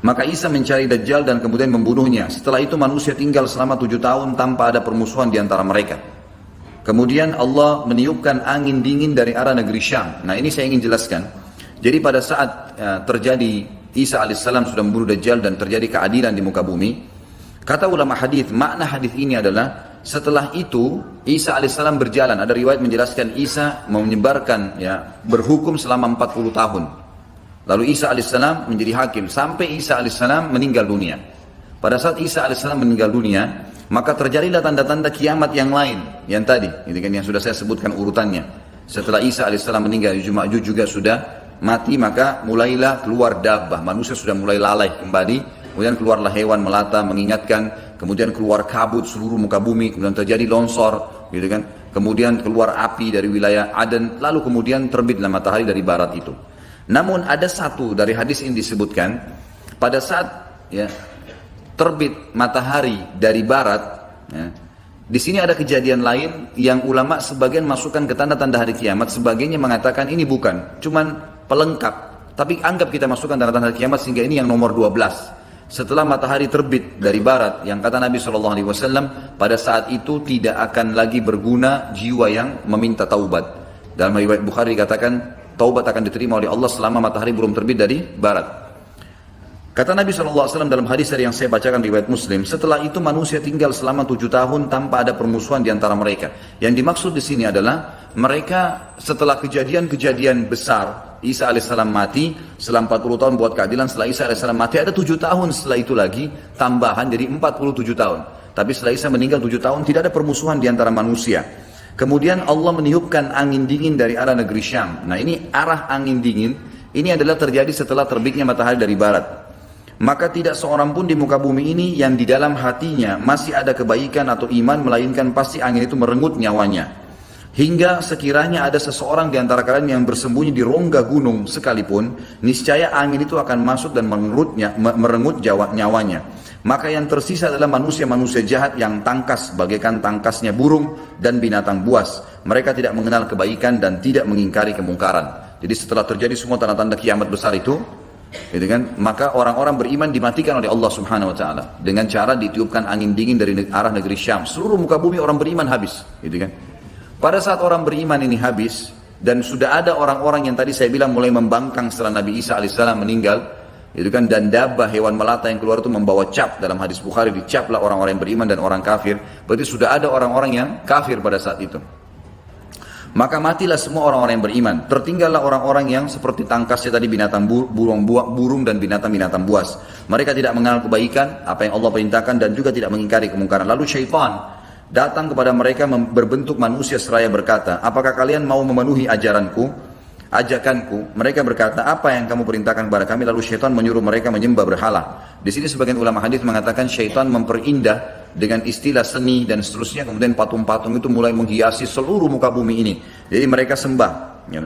Maka Isa mencari Dajjal dan kemudian membunuhnya. Setelah itu manusia tinggal selama 7 tahun tanpa ada permusuhan di antara mereka. Kemudian Allah meniupkan angin dingin dari arah negeri Syam. Nah ini saya ingin jelaskan. Jadi pada saat terjadi Isa alaihissalam sudah membunuh Dajjal dan terjadi keadilan di muka bumi, kata ulama hadis, makna hadis ini adalah setelah itu Isa alaihissalam berjalan. Ada riwayat menjelaskan Isa menyebarkan berhukum selama 40 tahun. Lalu Isa alaihissalam menjadi hakim sampai Isa alaihissalam meninggal dunia. Pada saat Isa alaihissalam meninggal dunia, maka terjadilah tanda-tanda kiamat yang lain, yang tadi, yang sudah saya sebutkan urutannya. Setelah Isa alaihissalam meninggal, Ya'juj juga sudah mati, maka mulailah keluar dabbah, manusia sudah mulai lalai kembali, kemudian keluarlah hewan melata mengingatkan, kemudian keluar kabut seluruh muka bumi, kemudian terjadi longsor, kemudian keluar api dari wilayah Aden, lalu kemudian terbitlah matahari dari barat itu. Namun ada satu dari hadis ini disebutkan, pada saat terbit matahari dari barat, di sini ada kejadian lain yang ulama sebagian masukkan ke tanda-tanda hari kiamat, sebagainya mengatakan ini bukan, cuman pelengkap, tapi anggap kita masukkan tanda-tanda hari kiamat sehingga ini yang nomor 12. Setelah matahari terbit dari barat, yang kata Nabi SAW, pada saat itu tidak akan lagi berguna jiwa yang meminta taubat. Dalam riwayat Bukhari dikatakan taubat akan diterima oleh Allah selama matahari belum terbit dari barat. Kata Nabi SAW dalam hadis yang saya bacakan riwayat Muslim, setelah itu manusia tinggal selama 7 tahun tanpa ada permusuhan di antara mereka. Yang dimaksud di sini adalah mereka setelah kejadian-kejadian besar, Isa alaihissalam mati, setelah 40 tahun buat keadilan, setelah Isa alaihissalam mati ada 7 tahun setelah itu lagi tambahan jadi 47 tahun. Tapi setelah Isa meninggal 7 tahun tidak ada permusuhan di antara manusia. Kemudian Allah meniupkan angin dingin dari arah negeri Syam. Nah ini arah angin dingin, ini adalah terjadi setelah terbitnya matahari dari barat. Maka tidak seorang pun di muka bumi ini yang di dalam hatinya masih ada kebaikan atau iman, melainkan pasti angin itu merenggut nyawanya. Hingga sekiranya ada seseorang di antara kalian yang bersembunyi di rongga gunung sekalipun, niscaya angin itu akan masuk dan merenggut nyawanya. Maka yang tersisa adalah manusia-manusia jahat yang tangkas bagaikan tangkasnya burung dan binatang buas. Mereka tidak mengenal kebaikan dan tidak mengingkari kemungkaran. Jadi setelah terjadi semua tanda-tanda kiamat besar itu, maka orang-orang beriman dimatikan oleh Allah Subhanahu wa taala dengan cara ditiupkan angin dingin dari arah negeri Syam. Seluruh muka bumi orang beriman habis, Pada saat orang beriman ini habis dan sudah ada orang-orang yang tadi saya bilang mulai membangkang setelah Nabi Isa alaihissalam meninggal, dan dabbah hewan melata yang keluar itu membawa cap, dalam hadis Bukhari dicaplah orang-orang yang beriman dan orang kafir. Berarti sudah ada orang-orang yang kafir pada saat itu. Maka matilah semua orang-orang yang beriman. Tertinggallah orang-orang yang seperti tangkasnya tadi binatang burung dan binatang-binatang buas. Mereka tidak mengenal kebaikan, apa yang Allah perintahkan, dan juga tidak mengingkari kemungkaran. Lalu syaitan datang kepada mereka berbentuk manusia seraya berkata, apakah kalian mau memenuhi ajakanku? Mereka berkata, apa yang kamu perintahkan kepada kami? Lalu syaitan menyuruh mereka menyembah berhala. Di sini sebagian ulama hadis mengatakan syaitan memperindah dengan istilah seni dan seterusnya, kemudian patung-patung itu mulai menghiasi seluruh muka bumi ini. Jadi mereka sembah. Ya.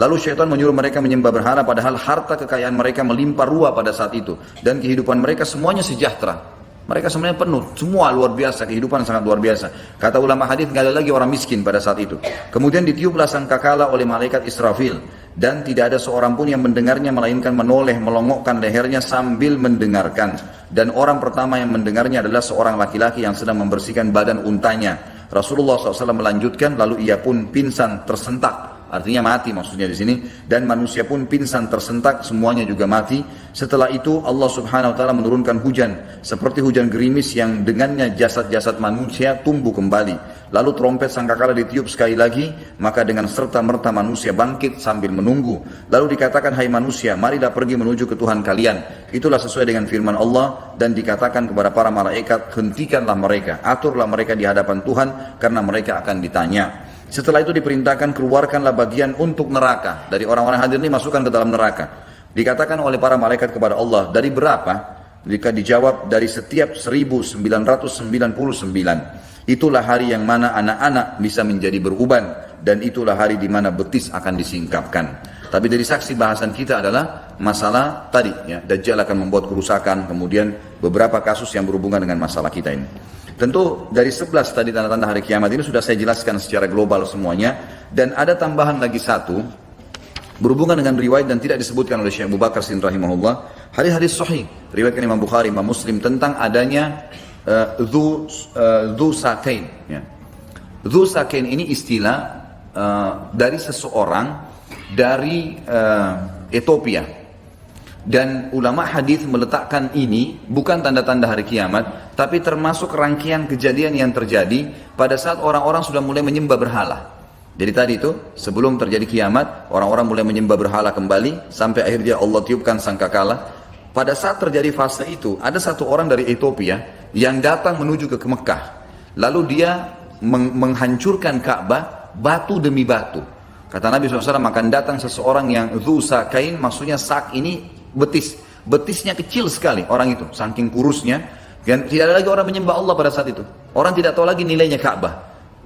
Lalu syaitan menyuruh mereka menyembah berhala, padahal harta kekayaan mereka melimpah ruah pada saat itu. Dan kehidupan mereka semuanya sejahtera. Mereka sebenarnya penuh, semua luar biasa, kehidupan sangat luar biasa. Kata ulama hadis, nggak ada lagi orang miskin pada saat itu. Kemudian ditiuplah sangkakala oleh malaikat Israfil, dan tidak ada seorang pun yang mendengarnya melainkan menoleh, melongokkan lehernya sambil mendengarkan. Dan orang pertama yang mendengarnya adalah seorang laki-laki yang sedang membersihkan badan untanya. Rasulullah SAW melanjutkan, lalu ia pun pingsan tersentak. Artinya mati maksudnya di sini, dan manusia pun pingsan tersentak, semuanya juga mati. Setelah itu Allah Subhanahu wa taala menurunkan hujan seperti hujan gerimis yang dengannya jasad-jasad manusia tumbuh kembali. Lalu trompet sangkakala ditiup sekali lagi, maka dengan serta-merta manusia bangkit sambil menunggu. Lalu dikatakan, hai manusia, marilah pergi menuju ke Tuhan kalian. Itulah sesuai dengan firman Allah, dan dikatakan kepada para malaikat, hentikanlah mereka, aturlah mereka di hadapan Tuhan, karena mereka akan ditanya. Setelah itu diperintahkan, keluarkanlah bagian untuk neraka. Dari orang-orang hadir ini masukkan ke dalam neraka. Dikatakan oleh para malaikat kepada Allah, dari berapa? Jika dijawab, dari setiap 1999. Itulah hari yang mana anak-anak bisa menjadi beruban, dan itulah hari di mana betis akan disingkapkan. Tapi dari saksi bahasan kita adalah masalah tadi, ya, Dajjal akan membuat kerusakan, kemudian beberapa kasus yang berhubungan dengan masalah kita ini. Tentu dari 11 tadi tanda-tanda hari kiamat ini sudah saya jelaskan secara global semuanya, dan ada tambahan lagi satu berhubungan dengan riwayat dan tidak disebutkan oleh Syekh Abu Bakar Siddiq rahimahullah, hadis-hadis sahih riwayatkan Imam Bukhari, Imam Muslim, tentang adanya Dhu Sakain, ya. Dhu Sakain ini istilah dari seseorang dari Ethiopia. Dan ulama hadis meletakkan ini bukan tanda-tanda hari kiamat, tapi termasuk rangkaian kejadian yang terjadi pada saat orang-orang sudah mulai menyembah berhala. Jadi tadi itu sebelum terjadi kiamat, orang-orang mulai menyembah berhala kembali sampai akhirnya Allah tiupkan sangkakala. Pada saat terjadi fase itu, ada satu orang dari Ethiopia yang datang menuju ke Mekah. Lalu dia menghancurkan Ka'bah batu demi batu. Kata Nabi SAW, akan datang seseorang yang Dhu Sakain, maksudnya sak ini betisnya kecil sekali orang itu, saking kurusnya, dan tidak ada lagi orang menyembah Allah pada saat itu. Orang tidak tahu lagi nilainya Ka'bah,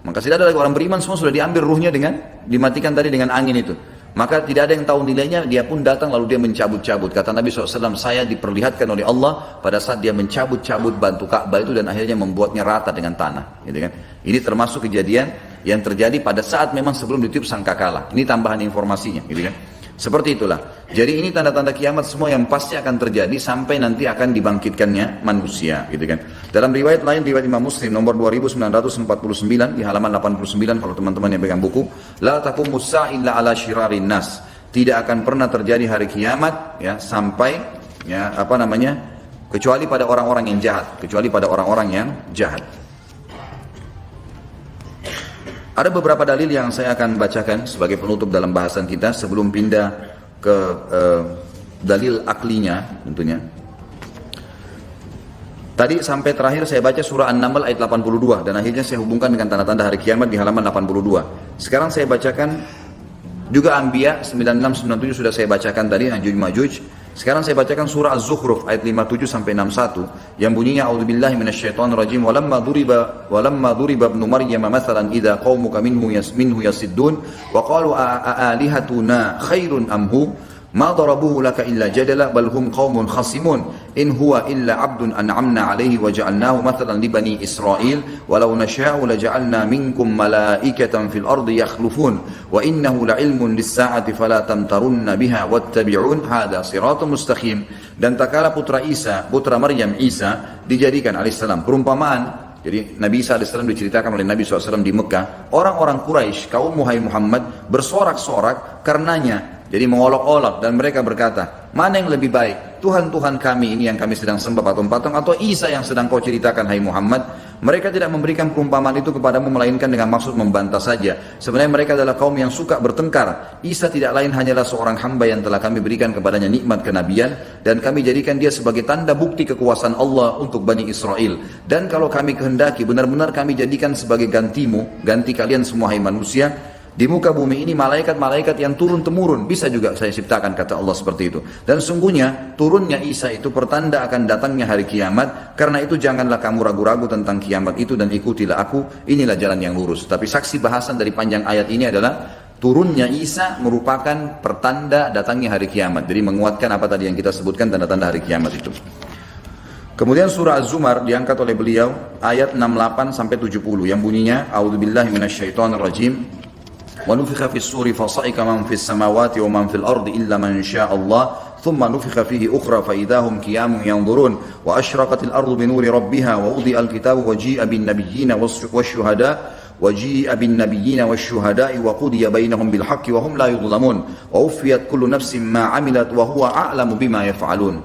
maka tidak ada lagi orang beriman, semua sudah diambil ruhnya dengan dimatikan tadi dengan angin itu. Maka tidak ada yang tahu nilainya, dia pun datang lalu dia mencabut-cabut. Kata Nabi SAW, saya diperlihatkan oleh Allah pada saat dia mencabut-cabut bantu Ka'bah itu dan akhirnya membuatnya rata dengan tanah, gitu kan. Ini termasuk kejadian yang terjadi pada saat memang sebelum ditiup sangkakala. Ini tambahan informasinya, gitu kan. Seperti itulah. Jadi ini tanda-tanda kiamat semua yang pasti akan terjadi sampai nanti akan dibangkitkannya manusia, gitu kan. Dalam riwayat lain, riwayat Imam Muslim nomor 2949 di halaman 89 kalau teman-teman yang pegang buku, la taqumus sa'a illa ala syirarin nas. Tidak akan pernah terjadi hari kiamat ya sampai ya kecuali pada orang-orang yang jahat, kecuali pada orang-orang yang jahat. Ada beberapa dalil yang saya akan bacakan sebagai penutup dalam bahasan kita sebelum pindah ke dalil aklinya tentunya. Tadi sampai terakhir saya baca surah An-Naml ayat 82 dan akhirnya saya hubungkan dengan tanda-tanda hari kiamat di halaman 82. Sekarang saya bacakan juga Anbiya 96-97 sudah saya bacakan tadi, Ya'juj Ma'juj. Sekarang saya bacakan surah Az-Zukhruf ayat 57 sampai 61 yang bunyinya a'udzubillahi minasyaitonir rajim walamma duriba ibnu maryam mathalan idza qaumuka minhu yasiddun wa qalu alihatuna khairun amhu ma darabuhu laka illa jadala bal hum qaumun khasimun in huwa illa 'abdun an'amna 'alaihi wa ja'alnahu mathalan li bani Israil walau nasha'u laja'alna minkum malaikatan fil ardi yakhlufun wa innahu la'ilmun lis-sa'ati fala tamtarunna biha wattabi'un hadha siratun mustaqim. Dan tak kala putra Maryam Isa dijadikan alaihissalam perumpamaan. Jadi Nabi Isa AS diceritakan oleh Nabi SAW di Mekah, orang-orang Quraisy kaum Muhammad bersorak-sorak karenanya. Jadi mengolok-olok dan mereka berkata, mana yang lebih baik, Tuhan-Tuhan kami ini yang kami sedang sembah patung-patung atau Isa yang sedang kau ceritakan hai Muhammad? Mereka tidak memberikan perumpamaan itu kepadamu melainkan dengan maksud membantah saja. Sebenarnya mereka adalah kaum yang suka bertengkar. Isa tidak lain hanyalah seorang hamba yang telah kami berikan kepadanya nikmat kenabian dan kami jadikan dia sebagai tanda bukti kekuasaan Allah untuk Bani Israel. Dan kalau kami kehendaki benar-benar kami jadikan sebagai ganti kalian semua hai manusia, Di muka bumi ini malaikat-malaikat yang turun-temurun bisa juga saya ciptakan, kata Allah seperti itu. Dan sungguhnya turunnya Isa itu pertanda akan datangnya hari kiamat. Karena itu janganlah kamu ragu-ragu tentang kiamat itu dan ikutilah aku, inilah jalan yang lurus. Tapi saksi bahasan dari panjang ayat ini adalah turunnya Isa merupakan pertanda datangnya hari kiamat. Jadi menguatkan apa tadi yang kita sebutkan, tanda-tanda hari kiamat itu. Kemudian surah Az-Zumar diangkat oleh beliau ayat 68 sampai 70 yang bunyinya A'udzubillahi minasyaitonirrajim. Wa nufikha fis suri fasa'ika man fis samawati wa man fil ardi illa man syaa Allah thumma nufikha fihi ukhra fa idahum qiyamun yanzurun wa asyraqatil ardu bi nuri rabbiha wa udhi'al kitabu wa ji'a bin nabiyyina wasyuhada وجيء بالنبيين والشهداء وقضي بينهم بالحق وهم لا يظلمون ووفيت كل نفس ما عملت وهو أعلم بما يفعلون.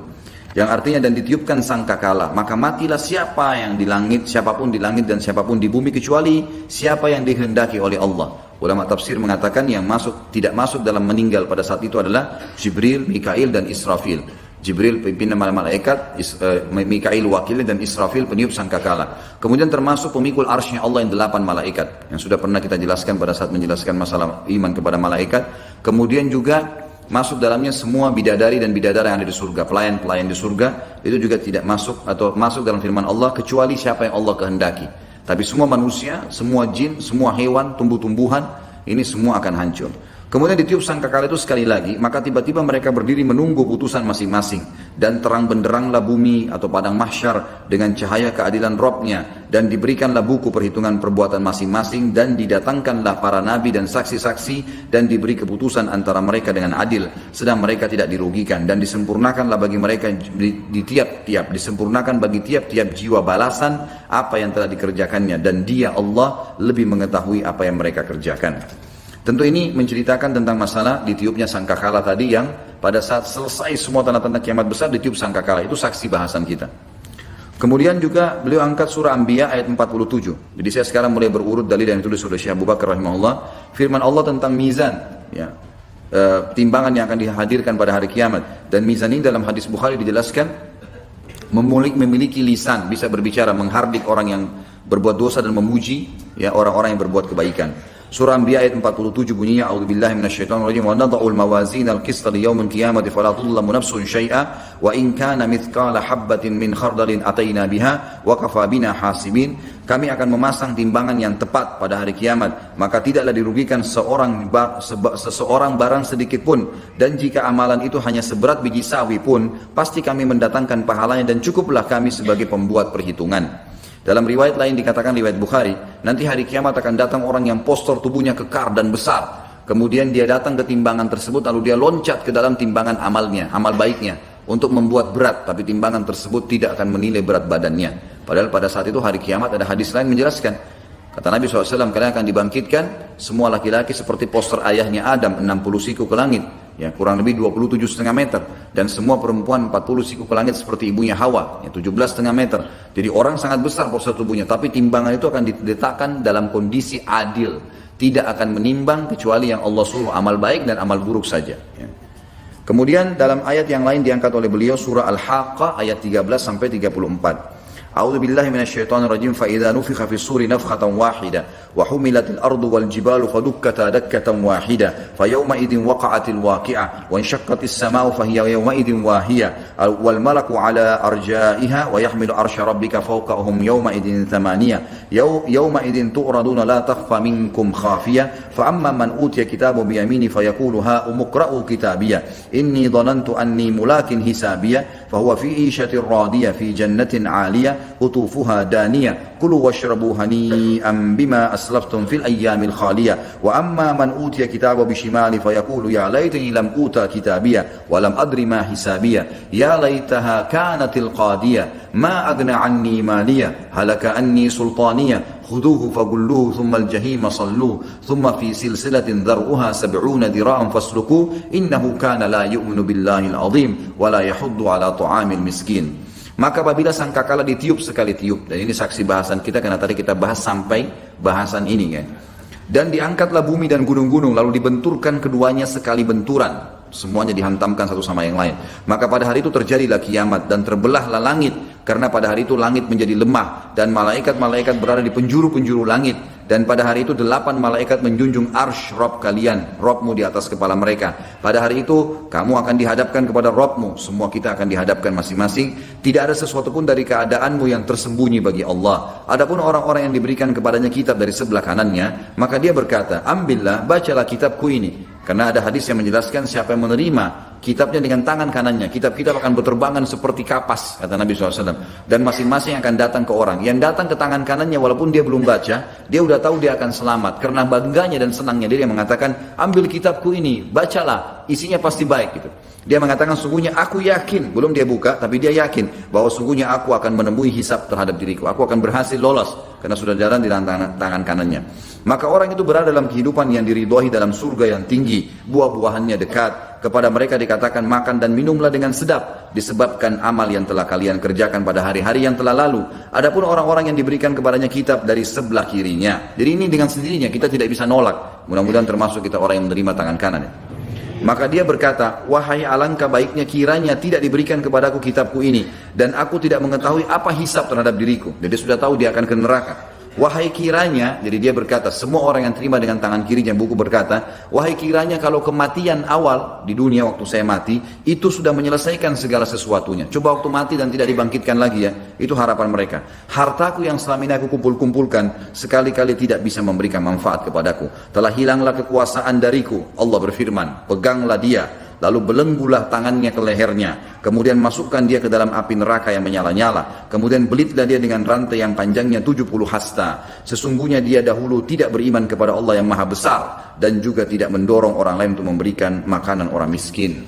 Yang artinya dan ditiupkan sangkakala, maka matilah siapa yang di langit, siapapun di langit dan siapapun di bumi kecuali siapa yang dikehendaki oleh Allah. Ulama tafsir mengatakan yang tidak masuk dalam meninggal pada saat itu adalah Jibril, Mikail dan Israfil. Jibril pimpinan malaikat, Mikail wakilnya dan Israfil peniup sangkakala. Kemudian termasuk pemikul arsy-Nya Allah yang 8 malaikat yang sudah pernah kita jelaskan pada saat menjelaskan masalah iman kepada malaikat. Kemudian juga masuk dalamnya semua bidadari dan bidadara yang ada di surga, pelayan-pelayan di surga itu juga tidak masuk atau masuk dalam firman Allah kecuali siapa yang Allah kehendaki. Tapi semua manusia, semua jin, semua hewan, tumbuh-tumbuhan ini semua akan hancur. Kemudian ditiup sangkakala itu sekali lagi, maka tiba-tiba mereka berdiri menunggu putusan masing-masing. Dan terang benderanglah bumi atau padang mahsyar dengan cahaya keadilan Rabb-Nya. Dan diberikanlah buku perhitungan perbuatan masing-masing. Dan didatangkanlah para nabi dan saksi-saksi. Dan diberi keputusan antara mereka dengan adil. Sedang mereka tidak dirugikan. Dan disempurnakanlah bagi mereka disempurnakan bagi tiap-tiap jiwa balasan apa yang telah dikerjakannya. Dan Dia Allah lebih mengetahui apa yang mereka kerjakan. Tentu ini menceritakan tentang masalah ditiupnya sangkakala tadi yang pada saat selesai semua tanda-tanda kiamat besar ditiup sangkakala. Itu saksi bahasan kita. Kemudian juga beliau angkat surah Anbiya ayat 47. Jadi saya sekarang mulai berurut dalil yang ditulis oleh Syekh Abu Bakar rahimahullah. Firman Allah tentang mizan, ya, timbangan yang akan dihadirkan pada hari kiamat. Dan mizan ini dalam hadis Bukhari dijelaskan memiliki lisan, bisa berbicara, menghardik orang yang berbuat dosa dan memuji ya orang-orang yang berbuat kebaikan. Surah Anbiya ayat 47 bunyinya A'udzubillahi minasyaitonirrajim wa nadha'ul mawazinal qista liyaumil qiyamati fala tudlamu nafsun syai'a wa in kana mithqala habatin min khardalin ataina biha wa kafa bina hasibin. Kami akan memasang timbangan yang tepat pada hari kiamat, maka tidaklah dirugikan seseorang barang sedikit pun, dan jika amalan itu hanya seberat biji sawi pun pasti kami mendatangkan pahalanya dan cukuplah kami sebagai pembuat perhitungan. Dalam riwayat lain dikatakan, riwayat Bukhari, nanti hari kiamat akan datang orang yang postur tubuhnya kekar dan besar. Kemudian dia datang ke timbangan tersebut, lalu dia loncat ke dalam timbangan amalnya, amal baiknya, untuk membuat berat. Tapi timbangan tersebut tidak akan menilai berat badannya. Padahal pada saat itu hari kiamat ada hadis lain menjelaskan. Kata Nabi SAW, kalian akan dibangkitkan semua laki-laki seperti poster ayahnya Adam, 60 siku ke langit. Ya, kurang lebih 27,5 meter. Dan semua perempuan 40 siku ke langit seperti ibunya Hawa, ya, 17,5 meter. Jadi orang sangat besar postur tubuhnya. Tapi timbangan itu akan diletakkan dalam kondisi adil. Tidak akan menimbang kecuali yang Allah suruh, amal baik dan amal buruk saja. Ya. Kemudian dalam ayat yang lain diangkat oleh beliau surah Al-Haqqah ayat 13 sampai 34. A'udzu billahi minasyaitonir rajim fa idza nufikha fis suri nafkhatan wahida wa humilatil ardu wal jibalu fadukkata dakkatan wahida fa yawma idzin waqa'atil waqi'ah wa inshaqqatis samaa'u fa hiya yawma idzin wahiyah wal malaku ala arja'iha wa yahmilu arsya rabbika fawqahum yawma idzin thamaniyah yawma idzin tu'raduna la takhfa minkum khafiyah fa amma man utiya kitabahu bi yamini fa yaqulu ha umqra'u kitabiyah inni dhanantu anni mulakin hisabiyah fa huwa fi 'ishatin radiyah fi jannatin 'aliyah قطوفها دانية كلوا واشربوا هنيئا بما أسلفتم في الأيام الخالية وأما من أوتي كتابه بشماله فيقول يا ليتني لم أوت كتابية ولم أدر ما حسابية يا ليتها كانت القاضية ما أغنى عني مالية هلك عني سلطانية خذوه فغلوه ثم الجحيم صلوه ثم في سلسلة ذرعها 70 ذراعا فاسلكوه إنه كان لا يؤمن بالله العظيم ولا يحض على طعام المسكين. Maka apabila sangkakala ditiup sekali tiup, dan ini saksi bahasan kita karena tadi kita bahas sampai bahasan ini kan. Dan diangkatlah bumi dan gunung-gunung, lalu dibenturkan keduanya sekali benturan. Semuanya dihantamkan satu sama yang lain. Maka pada hari itu terjadilah kiamat dan terbelahlah langit. Karena pada hari itu langit menjadi lemah dan malaikat-malaikat berada di penjuru-penjuru langit. Dan pada hari itu 8 malaikat menjunjung arsh Rob kalian, Robmu di atas kepala mereka. Pada hari itu kamu akan dihadapkan kepada Robmu. Semua kita akan dihadapkan masing-masing. Tidak ada sesuatu pun dari keadaanmu yang tersembunyi bagi Allah. Adapun orang-orang yang diberikan kepadanya kitab dari sebelah kanannya, maka dia berkata, ambillah, bacalah kitabku ini. Karena ada hadis yang menjelaskan siapa yang menerima kitabnya dengan tangan kanannya, kitab-kitab akan berterbangan seperti kapas, kata Nabi SAW. Dan masing-masing akan datang ke orang. Yang datang ke tangan kanannya walaupun dia belum baca, dia udah tahu dia akan selamat. Karena bangganya dan senangnya dia mengatakan, ambil kitabku ini, bacalah, isinya pasti baik gitu. Dia mengatakan sungguhnya aku yakin, belum dia buka, tapi dia yakin bahwa sungguhnya aku akan menemui hisab terhadap diriku. Aku akan berhasil lolos karena sudah jalan di tangan kanannya. Maka orang itu berada dalam kehidupan yang diridhoi dalam surga yang tinggi, buah-buahannya dekat. Kepada mereka dikatakan makan dan minumlah dengan sedap disebabkan amal yang telah kalian kerjakan pada hari-hari yang telah lalu. Adapun orang-orang yang diberikan kepadanya kitab dari sebelah kirinya. Jadi ini dengan sendirinya kita tidak bisa nolak. Mudah-mudahan termasuk kita orang yang menerima tangan kanan. Maka dia berkata, wahai alangkah baiknya kiranya tidak diberikan kepadaku kitabku ini, dan aku tidak mengetahui apa hisab terhadap diriku. Jadi sudah tahu dia akan ke neraka. Wahai kiranya, jadi dia berkata, semua orang yang terima dengan tangan kirinya buku berkata, wahai kiranya kalau kematian awal di dunia waktu saya mati, itu sudah menyelesaikan segala sesuatunya. Coba waktu mati dan tidak dibangkitkan lagi ya, itu harapan mereka. Hartaku yang selama ini aku kumpul-kumpulkan, sekali-kali tidak bisa memberikan manfaat kepadaku. Telah hilanglah kekuasaan dariku, Allah berfirman, peganglah dia. Lalu belenggulah tangannya ke lehernya. Kemudian masukkan dia ke dalam api neraka yang menyala-nyala. Kemudian belitlah dia dengan rantai yang panjangnya 70 hasta. Sesungguhnya dia dahulu tidak beriman kepada Allah yang maha besar. Dan juga tidak mendorong orang lain untuk memberikan makanan orang miskin.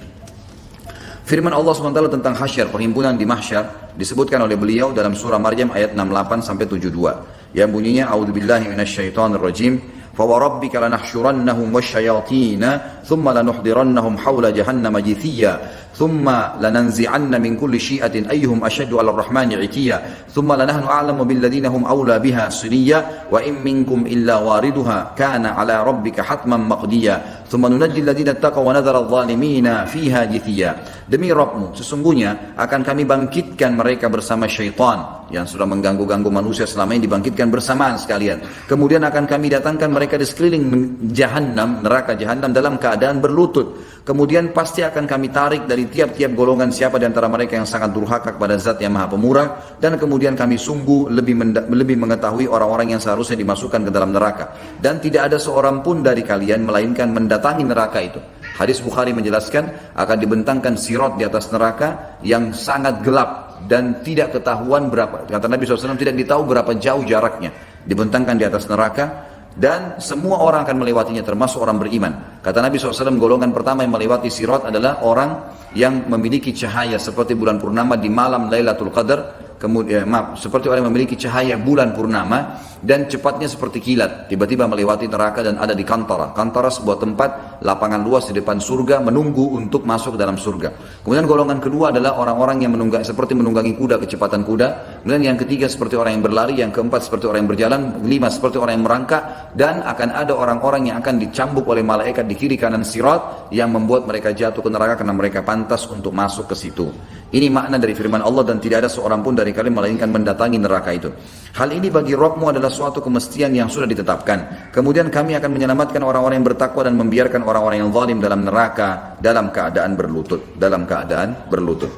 Firman Allah SWT tentang hasyar, perhimpunan di mahsyar, disebutkan oleh beliau dalam surah Maryam ayat 68-72. Yang bunyinya, A'udzubillahi minasyaitonirrajim. فَوَرَبِّكَ لَنَحْشُرَنَّهُمْ وَالشَّيَاطِينَ ثُمَّ لَنُحْضِرَنَّهُمْ حَوْلَ جَهَنَّمَ جِثِيًّا ثُمَّ لَنَنْزِعَنَّ مِنْ كُلِّ شِيئَةٍ أَيُّهُمْ أَشَدُّ عَلَى الرَّحْمَنِ عِتِيًّا ثُمَّ لَنَحْنُ أَعْلَمُ بِالَّذِينَ هُمْ أَوْلَى بِهَا صِلِيًّا وَإِنْ مِنْكُمْ إِلَّا وَارِدُهَا كَانَ عَلَى رَبِّكَ حَتْمًا مَقْضِيًّا ثُمَّ نُنَجِّي الَّذِينَ اتَّقَوْا وَنَذَرَ الظَّالِمِينَ فِيهَا جِثِيًّا. Demi Rabbmu, sesungguhnya akan kami bangkitkan mereka bersama syaitan yang sudah mengganggu-ganggu manusia selama ini, dibangkitkan bersamaan sekalian. Kemudian akan kami datangkan mereka di sekeliling Jahannam, neraka Jahannam dalam keadaan berlutut. Kemudian pasti akan kami tarik dari tiap-tiap golongan siapa di antara mereka yang sangat durhaka kepada Zat yang Maha Pemurah, dan kemudian kami sungguh lebih mengetahui orang-orang yang seharusnya dimasukkan ke dalam neraka. Dan tidak ada seorang pun dari kalian melainkan mendatangi neraka itu. Hadis Bukhari menjelaskan akan dibentangkan sirat di atas neraka yang sangat gelap dan tidak ketahuan berapa. Kata Nabi SAW tidak ditahu berapa jauh jaraknya. Dibentangkan di atas neraka dan semua orang akan melewatinya termasuk orang beriman. Kata Nabi SAW golongan pertama yang melewati sirat adalah orang yang memiliki cahaya seperti bulan purnama di malam Lailatul Qadar. Kemudian seperti orang yang memiliki cahaya bulan purnama dan cepatnya seperti kilat, tiba-tiba melewati neraka dan ada di Kantara. Kantara sebuah tempat lapangan luas di depan surga menunggu untuk masuk ke dalam surga. Kemudian golongan kedua adalah orang-orang yang seperti menunggangi kuda, kecepatan kuda. Kemudian yang ketiga seperti orang yang berlari, yang keempat seperti orang yang berjalan, lima seperti orang yang merangkak, dan akan ada orang-orang yang akan dicambuk oleh malaikat di kiri kanan sirat yang membuat mereka jatuh ke neraka karena mereka pantas untuk masuk ke situ. Ini makna dari firman Allah, dan tidak ada seorang pun dari kalian melainkan mendatangi neraka itu. Hal ini bagi Rabbmu adalah suatu kemestian yang sudah ditetapkan. Kemudian kami akan menyelamatkan orang-orang yang bertakwa dan membiarkan orang-orang yang zalim dalam neraka dalam keadaan berlutut.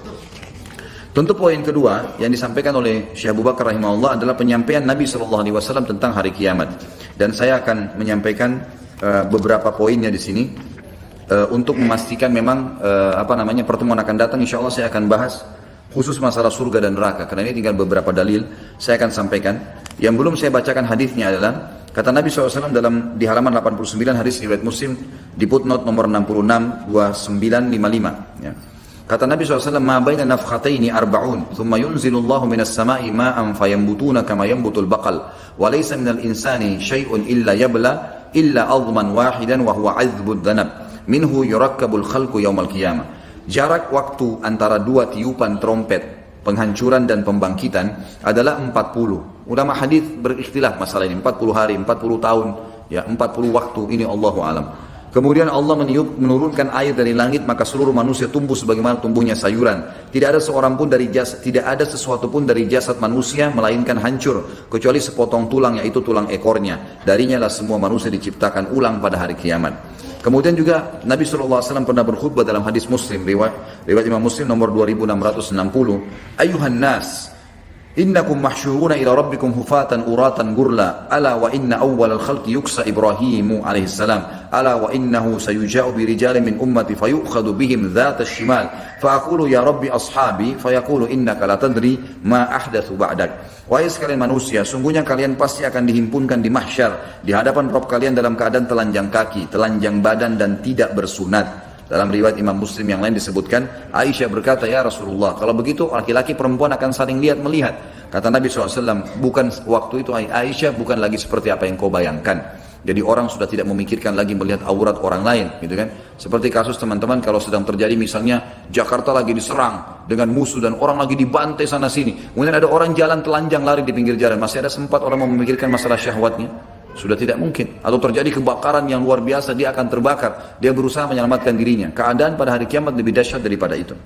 Tentu poin kedua yang disampaikan oleh Syekh Abu Bakar rahimahullah adalah penyampaian Nabi SAW tentang hari kiamat. Dan saya akan menyampaikan beberapa poinnya di sini. Untuk memastikan memang pertemuan akan datang, insya Allah saya akan bahas khusus masalah surga dan neraka, karena ini tinggal beberapa dalil saya akan sampaikan. Yang belum saya bacakan hadisnya adalah kata Nabi SAW di halaman 89 hadis riwayat Muslim di footnote nomor 66 2955 ya. Kata Nabi SAW, ma baina nafkhataini arba'un thumma yunzilullahu minas sama'i ma'an fayambutuna kama yambutul baqal wa laysa minal insani syai'un illa yabla illa azman wahidan wa huwa 'adzbud dhanab minhu yurakkabul khalqu yaumal qiyamah. Jarak waktu antara dua tiupan trompet penghancuran dan pembangkitan adalah 40. Ulama hadis berikhtilaf masalah ini, 40 hari, 40 tahun, ya 40 waktu, ini Allahu alam. Kemudian Allah menurunkan air dari langit, maka seluruh manusia tumbuh sebagaimana tumbuhnya sayuran. Tidak ada sesuatu pun dari jasad manusia melainkan hancur kecuali sepotong tulang, yaitu tulang ekornya. Darinya lah semua manusia diciptakan ulang pada hari kiamat. Kemudian juga Nabi SAW pernah berkhutbah dalam hadis Muslim, riwayat Imam Muslim nomor 2660. Ayuhan nas, innakum mahsyuruna ila rabbikum hufatan uratan gurla, ala wa inna awwal al-khalqi yuksa Ibrahimu alaihi salam, ala wa innahu sayuja'u bi rijalin min ummati fayukhadu bihim dhata shimal, fa aqulu ya rabbi ashabi, fayaqulu innaka la tadri ma ahdathu ba'dak. Wahai sekalian manusia, sungguhnya kalian pasti akan dihimpunkan di mahsyar di hadapan Rabb kalian dalam keadaan telanjang kaki, telanjang badan dan tidak bersunat. Dalam riwayat Imam Muslim yang lain disebutkan, Aisyah berkata, ya Rasulullah, kalau begitu laki-laki perempuan akan saling lihat-melihat. Kata Nabi SAW, bukan waktu itu Aisyah bukan lagi seperti apa yang kau bayangkan. Jadi orang sudah tidak memikirkan lagi melihat aurat orang lain, gitu kan? Seperti kasus teman-teman kalau sedang terjadi misalnya Jakarta lagi diserang dengan musuh dan orang lagi dibantai sana sini. Kemudian ada orang jalan telanjang lari di pinggir jalan, masih ada sempat orang memikirkan masalah syahwatnya? Sudah tidak mungkin. Atau terjadi kebakaran yang luar biasa, dia akan terbakar. Dia berusaha menyelamatkan dirinya. Keadaan pada hari kiamat lebih dahsyat daripada itu.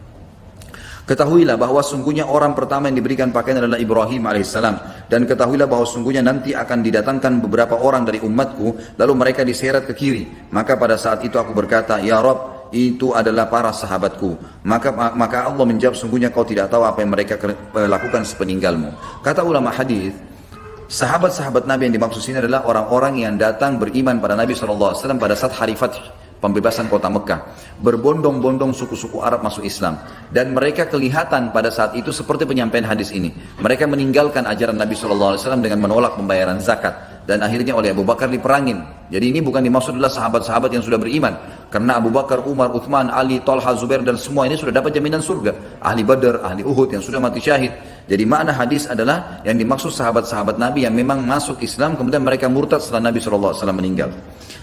Ketahuilah bahwa sungguhnya orang pertama yang diberikan pakaian adalah Ibrahim alaihissalam. Dan ketahuilah bahwa sungguhnya nanti akan didatangkan beberapa orang dari umatku, lalu mereka diseret ke kiri. Maka pada saat itu aku berkata, ya Rabb, itu adalah para sahabatku. Maka Allah menjawab, sungguhnya kau tidak tahu apa yang mereka lakukan sepeninggalmu. Kata ulama hadis, sahabat-sahabat Nabi yang dimaksud sini adalah orang-orang yang datang beriman pada Nabi SAW pada saat hari Fath, pembebasan kota Mekah. Berbondong-bondong suku-suku Arab masuk Islam. Dan mereka kelihatan pada saat itu seperti penyampaian hadis ini. Mereka meninggalkan ajaran Nabi SAW dengan menolak pembayaran zakat. Dan akhirnya oleh Abu Bakar diperangin. Jadi ini bukan dimaksud adalah sahabat-sahabat yang sudah beriman. Karena Abu Bakar, Umar, Uthman, Ali, Talha, Zubair dan semua ini sudah dapat jaminan surga. Ahli Badar, ahli Uhud yang sudah mati syahid. Jadi makna hadis adalah yang dimaksud sahabat-sahabat Nabi yang memang masuk Islam kemudian mereka murtad setelah Nabi SAW meninggal.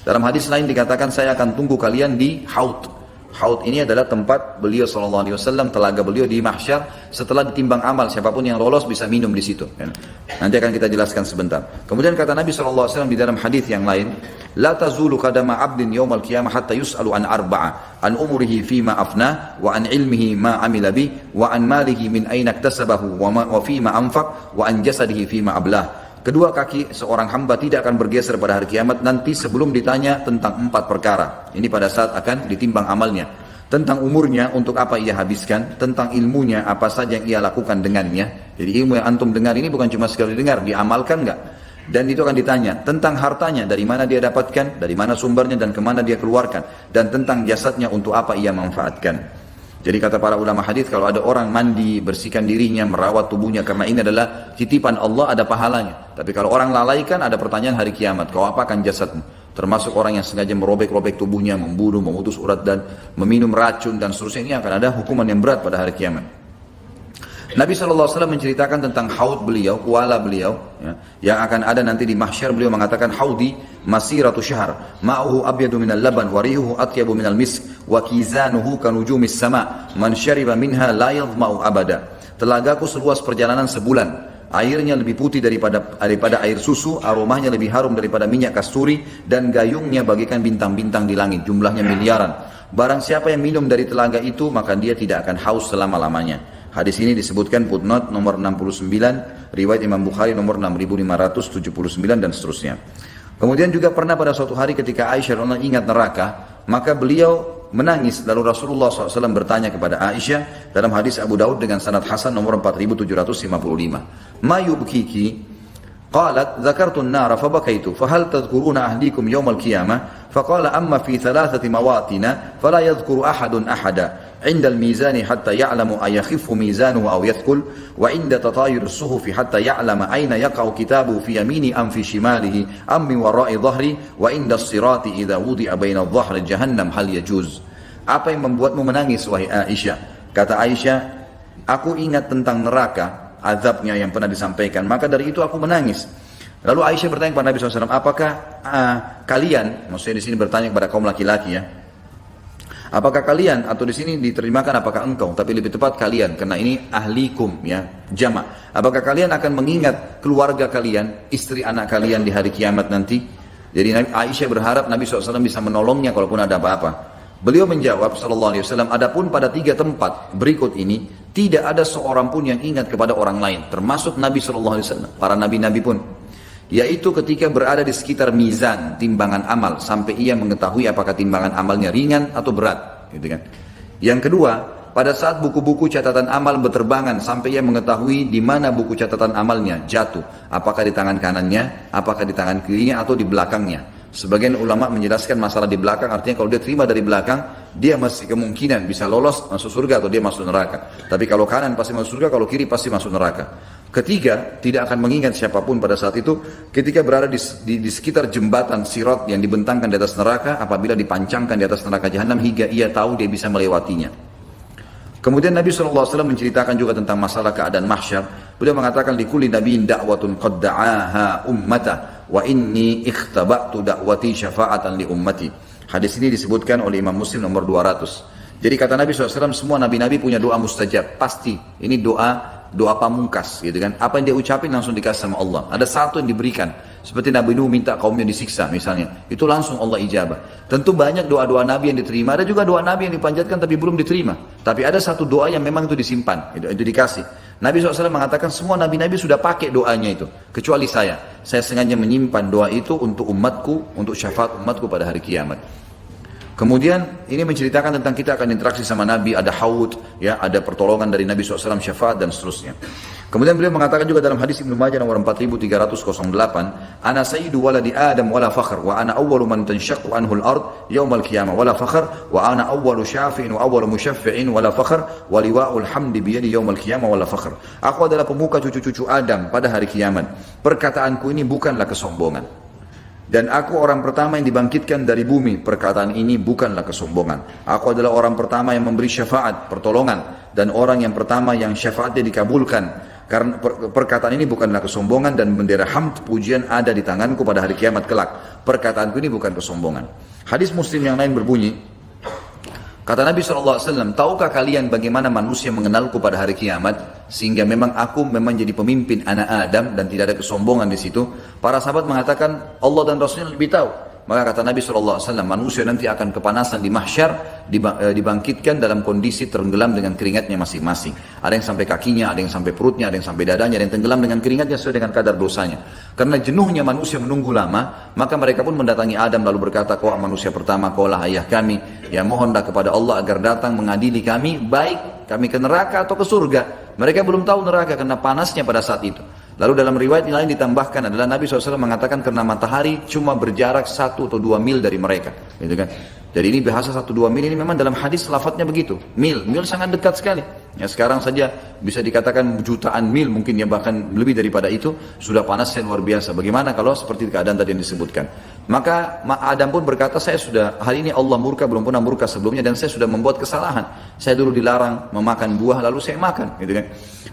Dalam hadis lain dikatakan, saya akan tunggu kalian di Haud. Haud ini adalah tempat beliau SAW, telaga beliau di mahsyar. Setelah ditimbang amal, siapapun yang lolos bisa minum di situ. Nanti akan kita jelaskan sebentar. Kemudian kata Nabi SAW di dalam hadis yang lain, la tazulu qadama abdin yawmal qiyamah hatta yus'alu an arba'a, an umrihi fima afna, wa an ilmihi ma amila bi, wa an malihi min aina iktasabahu, wa fima anfaq, wa an jasadihi fima ablah. Kedua kaki seorang hamba tidak akan bergeser pada hari kiamat nanti sebelum ditanya tentang 4 perkara. Ini pada saat akan ditimbang amalnya. Tentang umurnya, untuk apa ia habiskan. Tentang ilmunya, apa saja yang ia lakukan dengannya. Jadi ilmu yang antum dengar ini bukan cuma sekali dengar, diamalkan enggak? Dan itu akan ditanya tentang hartanya, dari mana dia dapatkan, dari mana sumbernya dan kemana dia keluarkan. Dan tentang jasadnya, untuk apa ia manfaatkan. Jadi kata para ulama hadis, kalau ada orang mandi, bersihkan dirinya, merawat tubuhnya, karena ini adalah titipan Allah, ada pahalanya. Tapi kalau orang lalaikan, ada pertanyaan hari kiamat, kau apakan jasadmu? Termasuk orang yang sengaja merobek-robek tubuhnya, membunuh, memutus urat dan meminum racun dan seterusnya, ini akan ada hukuman yang berat pada hari kiamat. Nabi SAW menceritakan tentang haud beliau, kuala beliau, yang akan ada nanti di mahsyar. Beliau mengatakan, haudi masiratu syahr, ma'uhu abyadu minal laban, warihuhu atyabu minal misk, wa kizanuhu kanujumis sama, man syariba minha la yadhma'u abada. Telagaku seluas perjalanan sebulan, airnya lebih putih daripada air susu, aromanya lebih harum daripada minyak kasturi, dan gayungnya bagaikan bintang-bintang di langit, jumlahnya miliaran. Barang siapa yang minum dari telaga itu, maka dia tidak akan haus selama-lamanya. Hadis ini disebutkan footnote nomor 69, riwayat Imam Bukhari nomor 6579 dan seterusnya. Kemudian juga pernah pada suatu hari ketika Aisyah radhiyallahu anha ingat neraka, maka beliau menangis. Lalu Rasulullah SAW bertanya kepada Aisyah dalam hadis Abu Daud dengan sanad hasan nomor 4755. Ma yubkiki? قالت ذكرت النار فبكيت فهل تذكرون أهليكم يوم القيامة فقال أما في 3 مواطن فلا يذكر أحد أحدا عند الميزان حتى يعلم أيخف ميزانه أو يثقل وعند تطاير الصحف حتى يعلم أين يقع كتابه في يميني أم في شماله أم من وراء ظهري وعند الصراط إذا وضع بين الظهر جهنم هل يجوز. Apa yang membuatmu menangis wahai Aisyah? Kata Aisyah, aku ingat tentang neraka, azabnya yang pernah disampaikan, maka dari itu aku menangis. Lalu Aisyah bertanya kepada Nabi SAW, apakah kalian, maksudnya di sini bertanya kepada kaum laki-laki ya, apakah kalian, atau di sini diterjemahkan apakah engkau, tapi lebih tepat kalian, karena ini ahlikum ya, jamak. Apakah kalian akan mengingat keluarga kalian, istri anak kalian di hari kiamat nanti? Jadi Aisyah berharap Nabi SAW bisa menolongnya kalaupun ada apa-apa. Beliau menjawab sallallahu alaihi wasallam, adapun pada 3 tempat berikut ini tidak ada seorang pun yang ingat kepada orang lain, termasuk Nabi sallallahu alaihi wasallam, para nabi-nabi pun. Yaitu ketika berada di sekitar mizan, timbangan amal, sampai ia mengetahui apakah timbangan amalnya ringan atau berat, gitu kan. Yang kedua, pada saat buku-buku catatan amal berterbangan sampai ia mengetahui di mana buku catatan amalnya jatuh, apakah di tangan kanannya, apakah di tangan kirinya atau di belakangnya. Sebagian ulama menjelaskan masalah di belakang, artinya kalau dia terima dari belakang, dia masih kemungkinan bisa lolos masuk surga atau dia masuk neraka. Tapi kalau kanan pasti masuk surga, kalau kiri pasti masuk neraka. Ketiga, tidak akan mengingat siapapun pada saat itu ketika berada di sekitar jembatan Sirat yang dibentangkan di atas neraka, apabila dipancangkan di atas neraka Jahanam hingga ia tahu dia bisa melewatinya. Kemudian Nabi SAW menceritakan juga tentang masalah keadaan mahsyar. Beliau mengatakan, likulli nabiyyin da'watun qad da'aha ummata wa inni ikhtaba'tu da'wati syafa'atan li ummati. Hadis ini disebutkan oleh Imam Muslim nomor 200. Jadi kata Nabi SAW, semua nabi-nabi punya doa mustajab, pasti. Ini doa pamungkas, gitu kan. Apa yang dia ucapin langsung dikasih sama Allah. Ada satu yang diberikan. Seperti Nabi Nuh minta kaumnya disiksa misalnya, itu langsung Allah ijabah. Tentu banyak doa-doa Nabi yang diterima, ada juga doa Nabi yang dipanjatkan tapi belum diterima. Tapi ada satu doa yang memang itu disimpan, itu dikasih. Nabi SAW mengatakan semua Nabi-Nabi sudah pakai doanya itu, kecuali saya. Saya sengaja menyimpan doa itu untuk umatku, untuk syafaat umatku pada hari kiamat. Kemudian ini menceritakan tentang kita akan interaksi sama Nabi, ada haud, ya, ada pertolongan dari Nabi SAW, syafaat dan seterusnya. Kemudian beliau mengatakan juga dalam hadis Ibnu Majah nomor 4308, ana sayyidu waladi Adam wala fakhr wa ana awwalu man tanshaqqu anhu al-ard yaumal qiyamah wala fakhr wa ana awwalu syafi'in wa awwalu musyaffi'in wala fakhr wa liwa'ul hamdi bi yadi yaumal qiyamah wala fakhr. Aku adalah pemuka cucu-cucu Adam pada hari kiamat. Perkataanku ini bukanlah kesombongan. Dan aku orang pertama yang dibangkitkan dari bumi. Perkataan ini bukanlah kesombongan. Aku adalah orang pertama yang memberi syafaat, pertolongan. Dan orang yang pertama yang syafaatnya dikabulkan. Karena perkataan ini bukanlah kesombongan. Dan bendera hamd, pujian ada di tanganku pada hari kiamat kelak. Perkataanku ini bukan kesombongan. Hadis Muslim yang lain berbunyi, kata Nabi SAW, tahukah kalian bagaimana manusia mengenalku pada hari kiamat? Sehingga memang aku memang jadi pemimpin anak Adam dan tidak ada kesombongan di situ. Para sahabat mengatakan Allah dan Rasulnya lebih tahu. Maka kata Nabi SAW, manusia nanti akan kepanasan di mahsyar, dibangkitkan dalam kondisi tenggelam dengan keringatnya masing-masing. Ada yang sampai kakinya, ada yang sampai perutnya, ada yang sampai dadanya, ada yang tenggelam dengan keringatnya sesuai dengan kadar dosanya. Karena jenuhnya manusia menunggu lama, maka mereka pun mendatangi Adam lalu berkata, kau manusia pertama, kaulah ayah kami. Ya mohonlah kepada Allah agar datang mengadili kami, baik kami ke neraka atau ke surga. Mereka belum tahu neraka karena panasnya pada saat itu. Lalu dalam riwayat lain ditambahkan adalah Nabi SAW mengatakan karena matahari cuma berjarak 1 atau 2 mil dari mereka, gitu kan. Jadi ini bahasa 1-2 mil ini memang dalam hadis lafadznya begitu. Mil sangat dekat sekali. Ya sekarang saja bisa dikatakan jutaan mil mungkin ya, bahkan lebih daripada itu, sudah panasnya luar biasa. Bagaimana kalau seperti keadaan tadi yang disebutkan? Maka Adam pun berkata, saya sudah, hari ini Allah murka, belum pernah murka sebelumnya, dan saya sudah membuat kesalahan. Saya dulu dilarang memakan buah, lalu saya makan, gitu kan.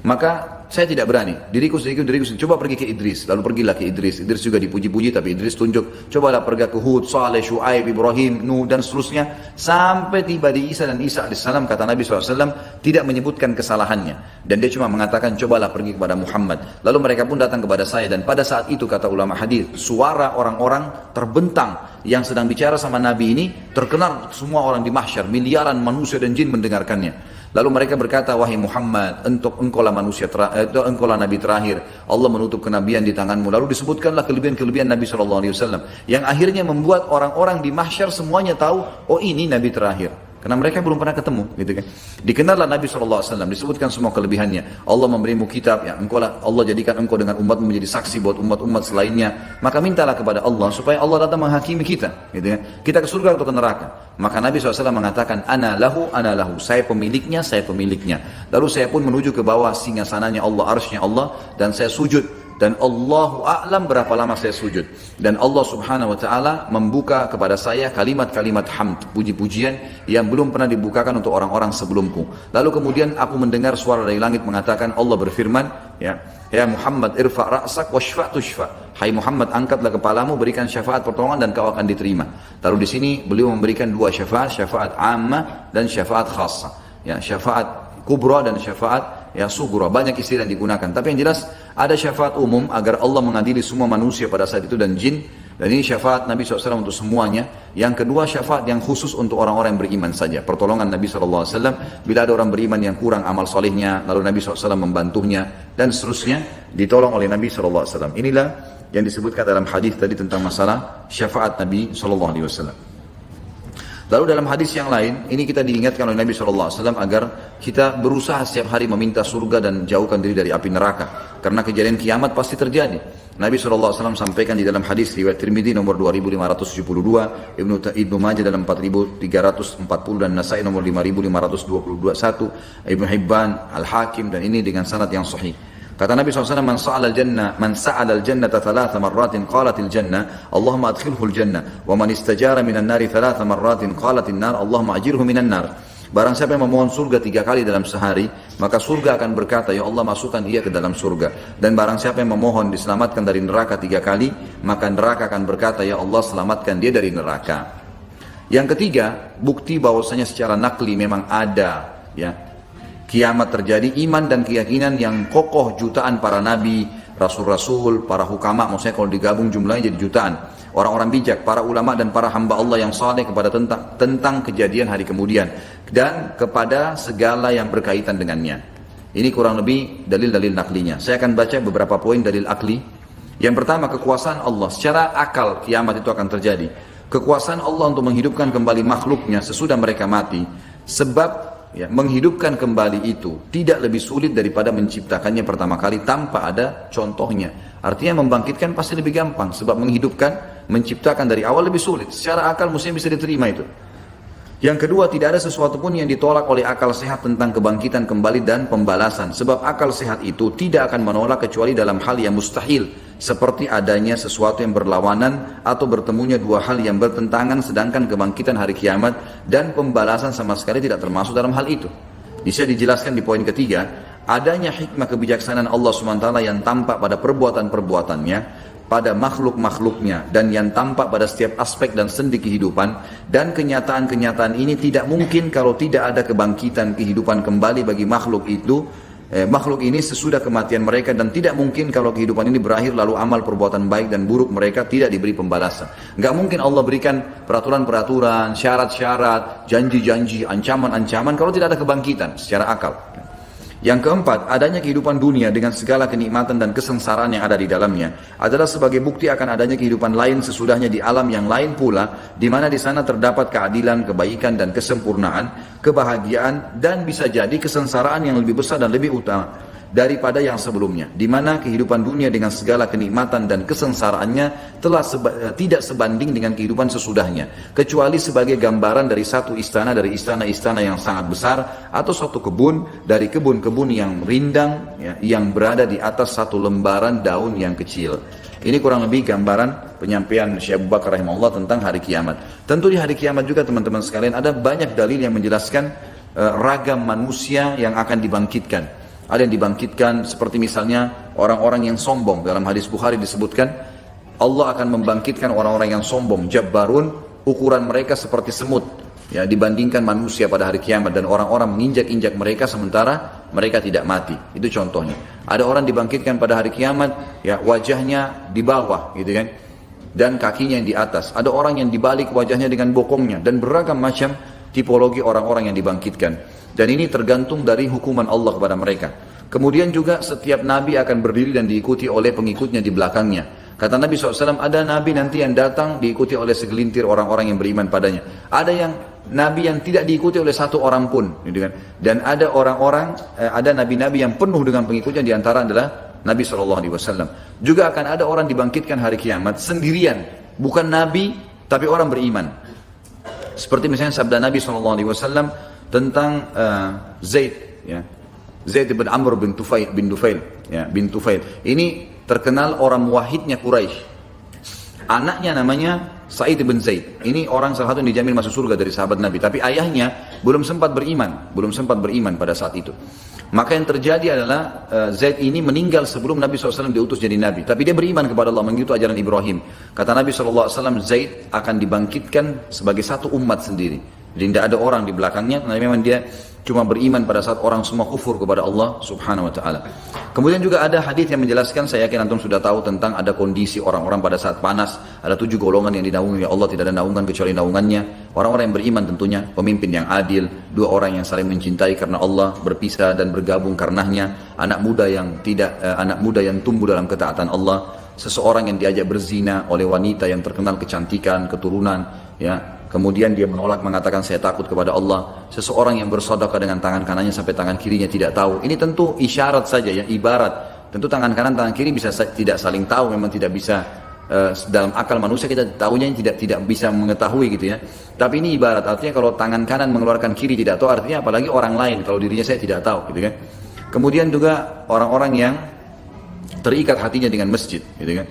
Maka saya tidak berani, diriku sendiri, coba pergi ke Idris, lalu pergilah ke Idris. Idris juga dipuji-puji, tapi Idris tunjuk, cobalah pergi ke Hud, Saleh, Shu'aib, Ibrahim, Nuh, dan seterusnya, sampai tiba di Isa dan Isa AS. Kata Nabi SAW tidak menyebutkan kesalahannya, dan dia cuma mengatakan cobalah pergi kepada Muhammad. Lalu mereka pun datang kepada saya, dan pada saat itu kata ulama hadis, suara orang-orang terbentang yang sedang bicara sama Nabi ini terkenal semua orang di mahsyar, miliaran manusia dan jin mendengarkannya. Lalu mereka berkata, wahai Muhammad, engkaulah manusia engkaulah Nabi terakhir. Allah menutup kenabian di tanganmu. Lalu disebutkanlah kelebihan-kelebihan Nabi SAW, yang akhirnya membuat orang-orang di mahsyar semuanya tahu, oh ini Nabi terakhir. Karena mereka belum pernah ketemu, gitu kan. Dikenallah Nabi SAW, disebutkan semua kelebihannya. Allah memberimu kitab, ya, Allah jadikan engkau dengan umatmu menjadi saksi buat umat-umat selainnya. Maka mintalah kepada Allah supaya Allah datang menghakimi kita, gitu kan. Kita ke surga atau ke neraka. Maka Nabi SAW mengatakan, ana lahu, saya pemiliknya, saya pemiliknya. Lalu saya pun menuju ke bawah singgasananya Allah, arsy-Nya Allah, dan saya sujud. Dan Allahu a'lam berapa lama saya sujud. Dan Allah subhanahu wa ta'ala membuka kepada saya kalimat-kalimat hamd, puji-pujian yang belum pernah dibukakan untuk orang-orang sebelumku. Lalu kemudian aku mendengar suara dari langit mengatakan, Allah berfirman, ya Muhammad irfa' ra'sak washfa' tushfa'. Hai Muhammad, angkatlah kepalamu, berikan syafaat pertolongan dan kau akan diterima. Lalu di sini beliau memberikan 2 syafaat, syafaat ammah dan syafaat khassah. Ya, syafaat kubra dan syafaat sughra, banyak istilah yang digunakan. Tapi yang jelas ada syafaat umum agar Allah mengadili semua manusia pada saat itu dan jin. Dan ini syafaat Nabi SAW untuk semuanya. Yang kedua, syafaat yang khusus untuk orang-orang yang beriman saja. Pertolongan Nabi SAW, bila ada orang beriman yang kurang amal solehnya, lalu Nabi SAW membantunya, dan seterusnya, ditolong oleh Nabi SAW. Inilah yang disebutkan dalam hadis tadi tentang masalah syafaat Nabi SAW. Lalu dalam hadis yang lain, ini kita diingatkan oleh Nabi SAW agar kita berusaha setiap hari meminta surga dan jauhkan diri dari api neraka. Karena kejadian kiamat pasti terjadi. Nabi SAW sampaikan di dalam hadis riwayat Tirmidzi nomor 2572, Ibnu Majah dalam 4340 dan Nasai nomor 5521, Ibnu Hibban, Al-Hakim, dan ini dengan sanad yang sahih. Kata Nabi SAW, man sa'ala al-jannata thalatha marratin qalatil jannah, Allahumma adkhilhu al-jannah, wa man istajara minan nari thalatha marratin qalatil nar, Allahumma ajirhu minan nar. Barang siapa yang memohon surga 3 kali dalam sehari, maka surga akan berkata, ya Allah masukkan dia ke dalam surga. Dan barang siapa yang memohon diselamatkan dari neraka 3 kali, maka neraka akan berkata, ya Allah selamatkan dia dari neraka. Yang ketiga, bukti bahwasanya secara nakli memang ada ya kiamat terjadi, iman dan keyakinan yang kokoh jutaan para nabi, rasul-rasul, para hukama, maksudnya kalau digabung jumlahnya jadi jutaan. Orang-orang bijak, para ulama dan para hamba Allah yang saleh kepada tentang kejadian hari kemudian dan kepada segala yang berkaitan dengannya. Ini kurang lebih dalil-dalil naklinya. Saya akan baca beberapa poin dalil akli. Yang pertama, kekuasaan Allah. Secara akal kiamat itu akan terjadi. Kekuasaan Allah untuk menghidupkan kembali makhluknya sesudah mereka mati. Sebab ya, menghidupkan kembali itu tidak lebih sulit daripada menciptakannya pertama kali tanpa ada contohnya. Artinya membangkitkan pasti lebih gampang, sebab menghidupkan, menciptakan dari awal lebih sulit. Secara akal mestinya bisa diterima itu. Yang kedua, tidak ada sesuatu pun yang ditolak oleh akal sehat tentang kebangkitan kembali dan pembalasan. Sebab akal sehat itu tidak akan menolak kecuali dalam hal yang mustahil, seperti adanya sesuatu yang berlawanan atau bertemunya 2 hal yang bertentangan, sedangkan kebangkitan hari kiamat dan pembalasan sama sekali tidak termasuk dalam hal itu. Bisa dijelaskan di poin ketiga, adanya hikmah kebijaksanaan Allah SWT yang tampak pada perbuatan-perbuatannya, pada makhluk-makhluknya, dan yang tampak pada setiap aspek dan sendi kehidupan, dan kenyataan-kenyataan ini tidak mungkin kalau tidak ada kebangkitan kehidupan kembali bagi makhluk itu, makhluk ini sesudah kematian mereka, dan tidak mungkin kalau kehidupan ini berakhir lalu amal perbuatan baik dan buruk mereka tidak diberi pembalasan. Nggak mungkin Allah berikan peraturan-peraturan, syarat-syarat, janji-janji, ancaman-ancaman kalau tidak ada kebangkitan secara akal. Yang keempat, adanya kehidupan dunia dengan segala kenikmatan dan kesengsaraan yang ada di dalamnya adalah sebagai bukti akan adanya kehidupan lain sesudahnya di alam yang lain pula, di mana di sana terdapat keadilan, kebaikan dan kesempurnaan, kebahagiaan, dan bisa jadi kesengsaraan yang lebih besar dan lebih utama daripada yang sebelumnya, di mana kehidupan dunia dengan segala kenikmatan dan kesengsaraannya telah tidak sebanding dengan kehidupan sesudahnya, kecuali sebagai gambaran dari satu istana dari istana-istana yang sangat besar, atau suatu kebun dari kebun-kebun yang rindang ya, yang berada di atas satu lembaran daun yang kecil. Ini kurang lebih gambaran penyampaian Syekh Abu Bakar rahimahullah tentang hari kiamat. Tentu di hari kiamat juga teman-teman sekalian ada banyak dalil yang menjelaskan ragam manusia yang akan dibangkitkan. Ada yang dibangkitkan seperti misalnya orang-orang yang sombong. Dalam hadis Bukhari disebutkan Allah akan membangkitkan orang-orang yang sombong, jabbarun, ukuran mereka seperti semut ya, dibandingkan manusia pada hari kiamat, dan orang-orang menginjak-injak mereka sementara mereka tidak mati. Itu contohnya. Ada orang dibangkitkan pada hari kiamat ya, wajahnya di bawah gitu kan, dan kakinya yang di atas. Ada orang yang dibalik wajahnya dengan bokongnya, dan beragam macam tipologi orang-orang yang dibangkitkan. Dan ini tergantung dari hukuman Allah kepada mereka. Kemudian juga setiap nabi akan berdiri dan diikuti oleh pengikutnya di belakangnya. Kata Nabi SAW, ada nabi nanti yang datang diikuti oleh segelintir orang-orang yang beriman padanya. Ada yang nabi yang tidak diikuti oleh satu orang pun, gitu kan? Dan ada orang-orang, ada nabi-nabi yang penuh dengan pengikutnya, di antara adalah Nabi SAW. Juga akan ada orang dibangkitkan hari kiamat sendirian, bukan nabi tapi orang beriman. Seperti misalnya sabda Nabi SAW tentang Zaid, ya. Zaid bin Amr bin Tufail, ya, bin Tufail. Ini terkenal orang muwahhidnya Quraisy. Anaknya namanya Sa'id bin Zaid. Ini orang salah satu yang dijamin masuk surga dari sahabat Nabi. Tapi ayahnya belum sempat beriman pada saat itu. Maka yang terjadi adalah Zaid ini meninggal sebelum Nabi SAW diutus jadi Nabi. Tapi dia beriman kepada Allah, mengikuti ajaran Ibrahim. Kata Nabi SAW, Zaid akan dibangkitkan sebagai satu umat sendiri. Jadi tidak ada orang di belakangnya, karena memang dia cuma beriman pada saat orang semua kufur kepada Allah Subhanahu wa taala. Kemudian juga ada hadis yang menjelaskan, saya yakin antum sudah tahu tentang ada kondisi orang-orang pada saat panas, ada 7 golongan yang dinaungi oleh Allah, tidak ada naungan kecuali naungannya. Orang-orang yang beriman tentunya, pemimpin yang adil, 2 orang yang saling mencintai karena Allah, berpisah dan bergabung karenanya, anak muda yang tumbuh dalam ketaatan Allah, seseorang yang diajak berzina oleh wanita yang terkenal kecantikan, keturunan, ya. Kemudian dia menolak, mengatakan saya takut kepada Allah. Seseorang yang bersedekah dengan tangan kanannya sampai tangan kirinya tidak tahu. Ini tentu isyarat saja ya, ibarat. Tentu tangan kanan, tangan kiri bisa tidak saling tahu, memang tidak bisa dalam akal manusia kita tahunya tidak bisa mengetahui gitu ya. Tapi ini ibarat, artinya kalau tangan kanan mengeluarkan kiri tidak tahu, artinya apalagi orang lain kalau dirinya saya tidak tahu gitu kan. Kemudian juga orang-orang yang terikat hatinya dengan masjid gitu kan.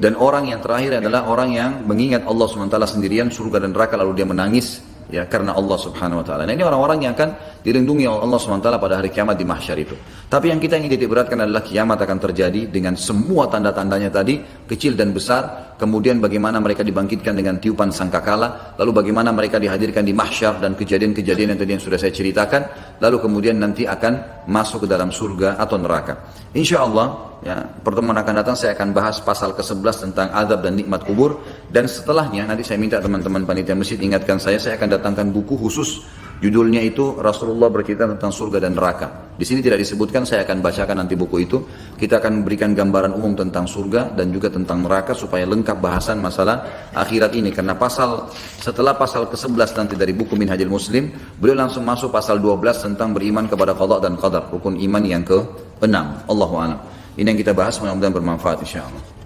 Dan orang yang terakhir adalah orang yang mengingat Allah SWT sendirian, surga dan neraka, lalu dia menangis ya karena Allah Subhanahu wa taala. Nah, ini orang-orang yang akan dilindungi oleh Allah SWT pada hari kiamat di mahsyar itu. Tapi yang kita ingin titik beratkan adalah kiamat akan terjadi dengan semua tanda-tandanya tadi, kecil dan besar. Kemudian bagaimana mereka dibangkitkan dengan tiupan sangkakala, lalu bagaimana mereka dihadirkan di mahsyar dan kejadian-kejadian yang tadi yang sudah saya ceritakan, lalu kemudian nanti akan masuk ke dalam surga atau neraka. Insyaallah ya, pertemuan akan datang saya akan bahas pasal ke-11 tentang azab dan nikmat kubur, dan setelahnya nanti saya minta teman-teman panitia masjid ingatkan saya akan datangkan buku khusus, judulnya itu Rasulullah bercerita tentang surga dan neraka. Di sini tidak disebutkan, saya akan bacakan nanti buku itu. Kita akan memberikan gambaran umum tentang surga dan juga tentang neraka supaya lengkap bahasan masalah akhirat ini, karena setelah pasal ke-11 nanti dari buku Minhajul Muslim, beliau langsung masuk pasal 12 tentang beriman kepada qada dan qadar, rukun iman yang ke-6. Allahu a'lam. Ini yang kita bahas, mudah-mudahan bermanfaat insyaallah.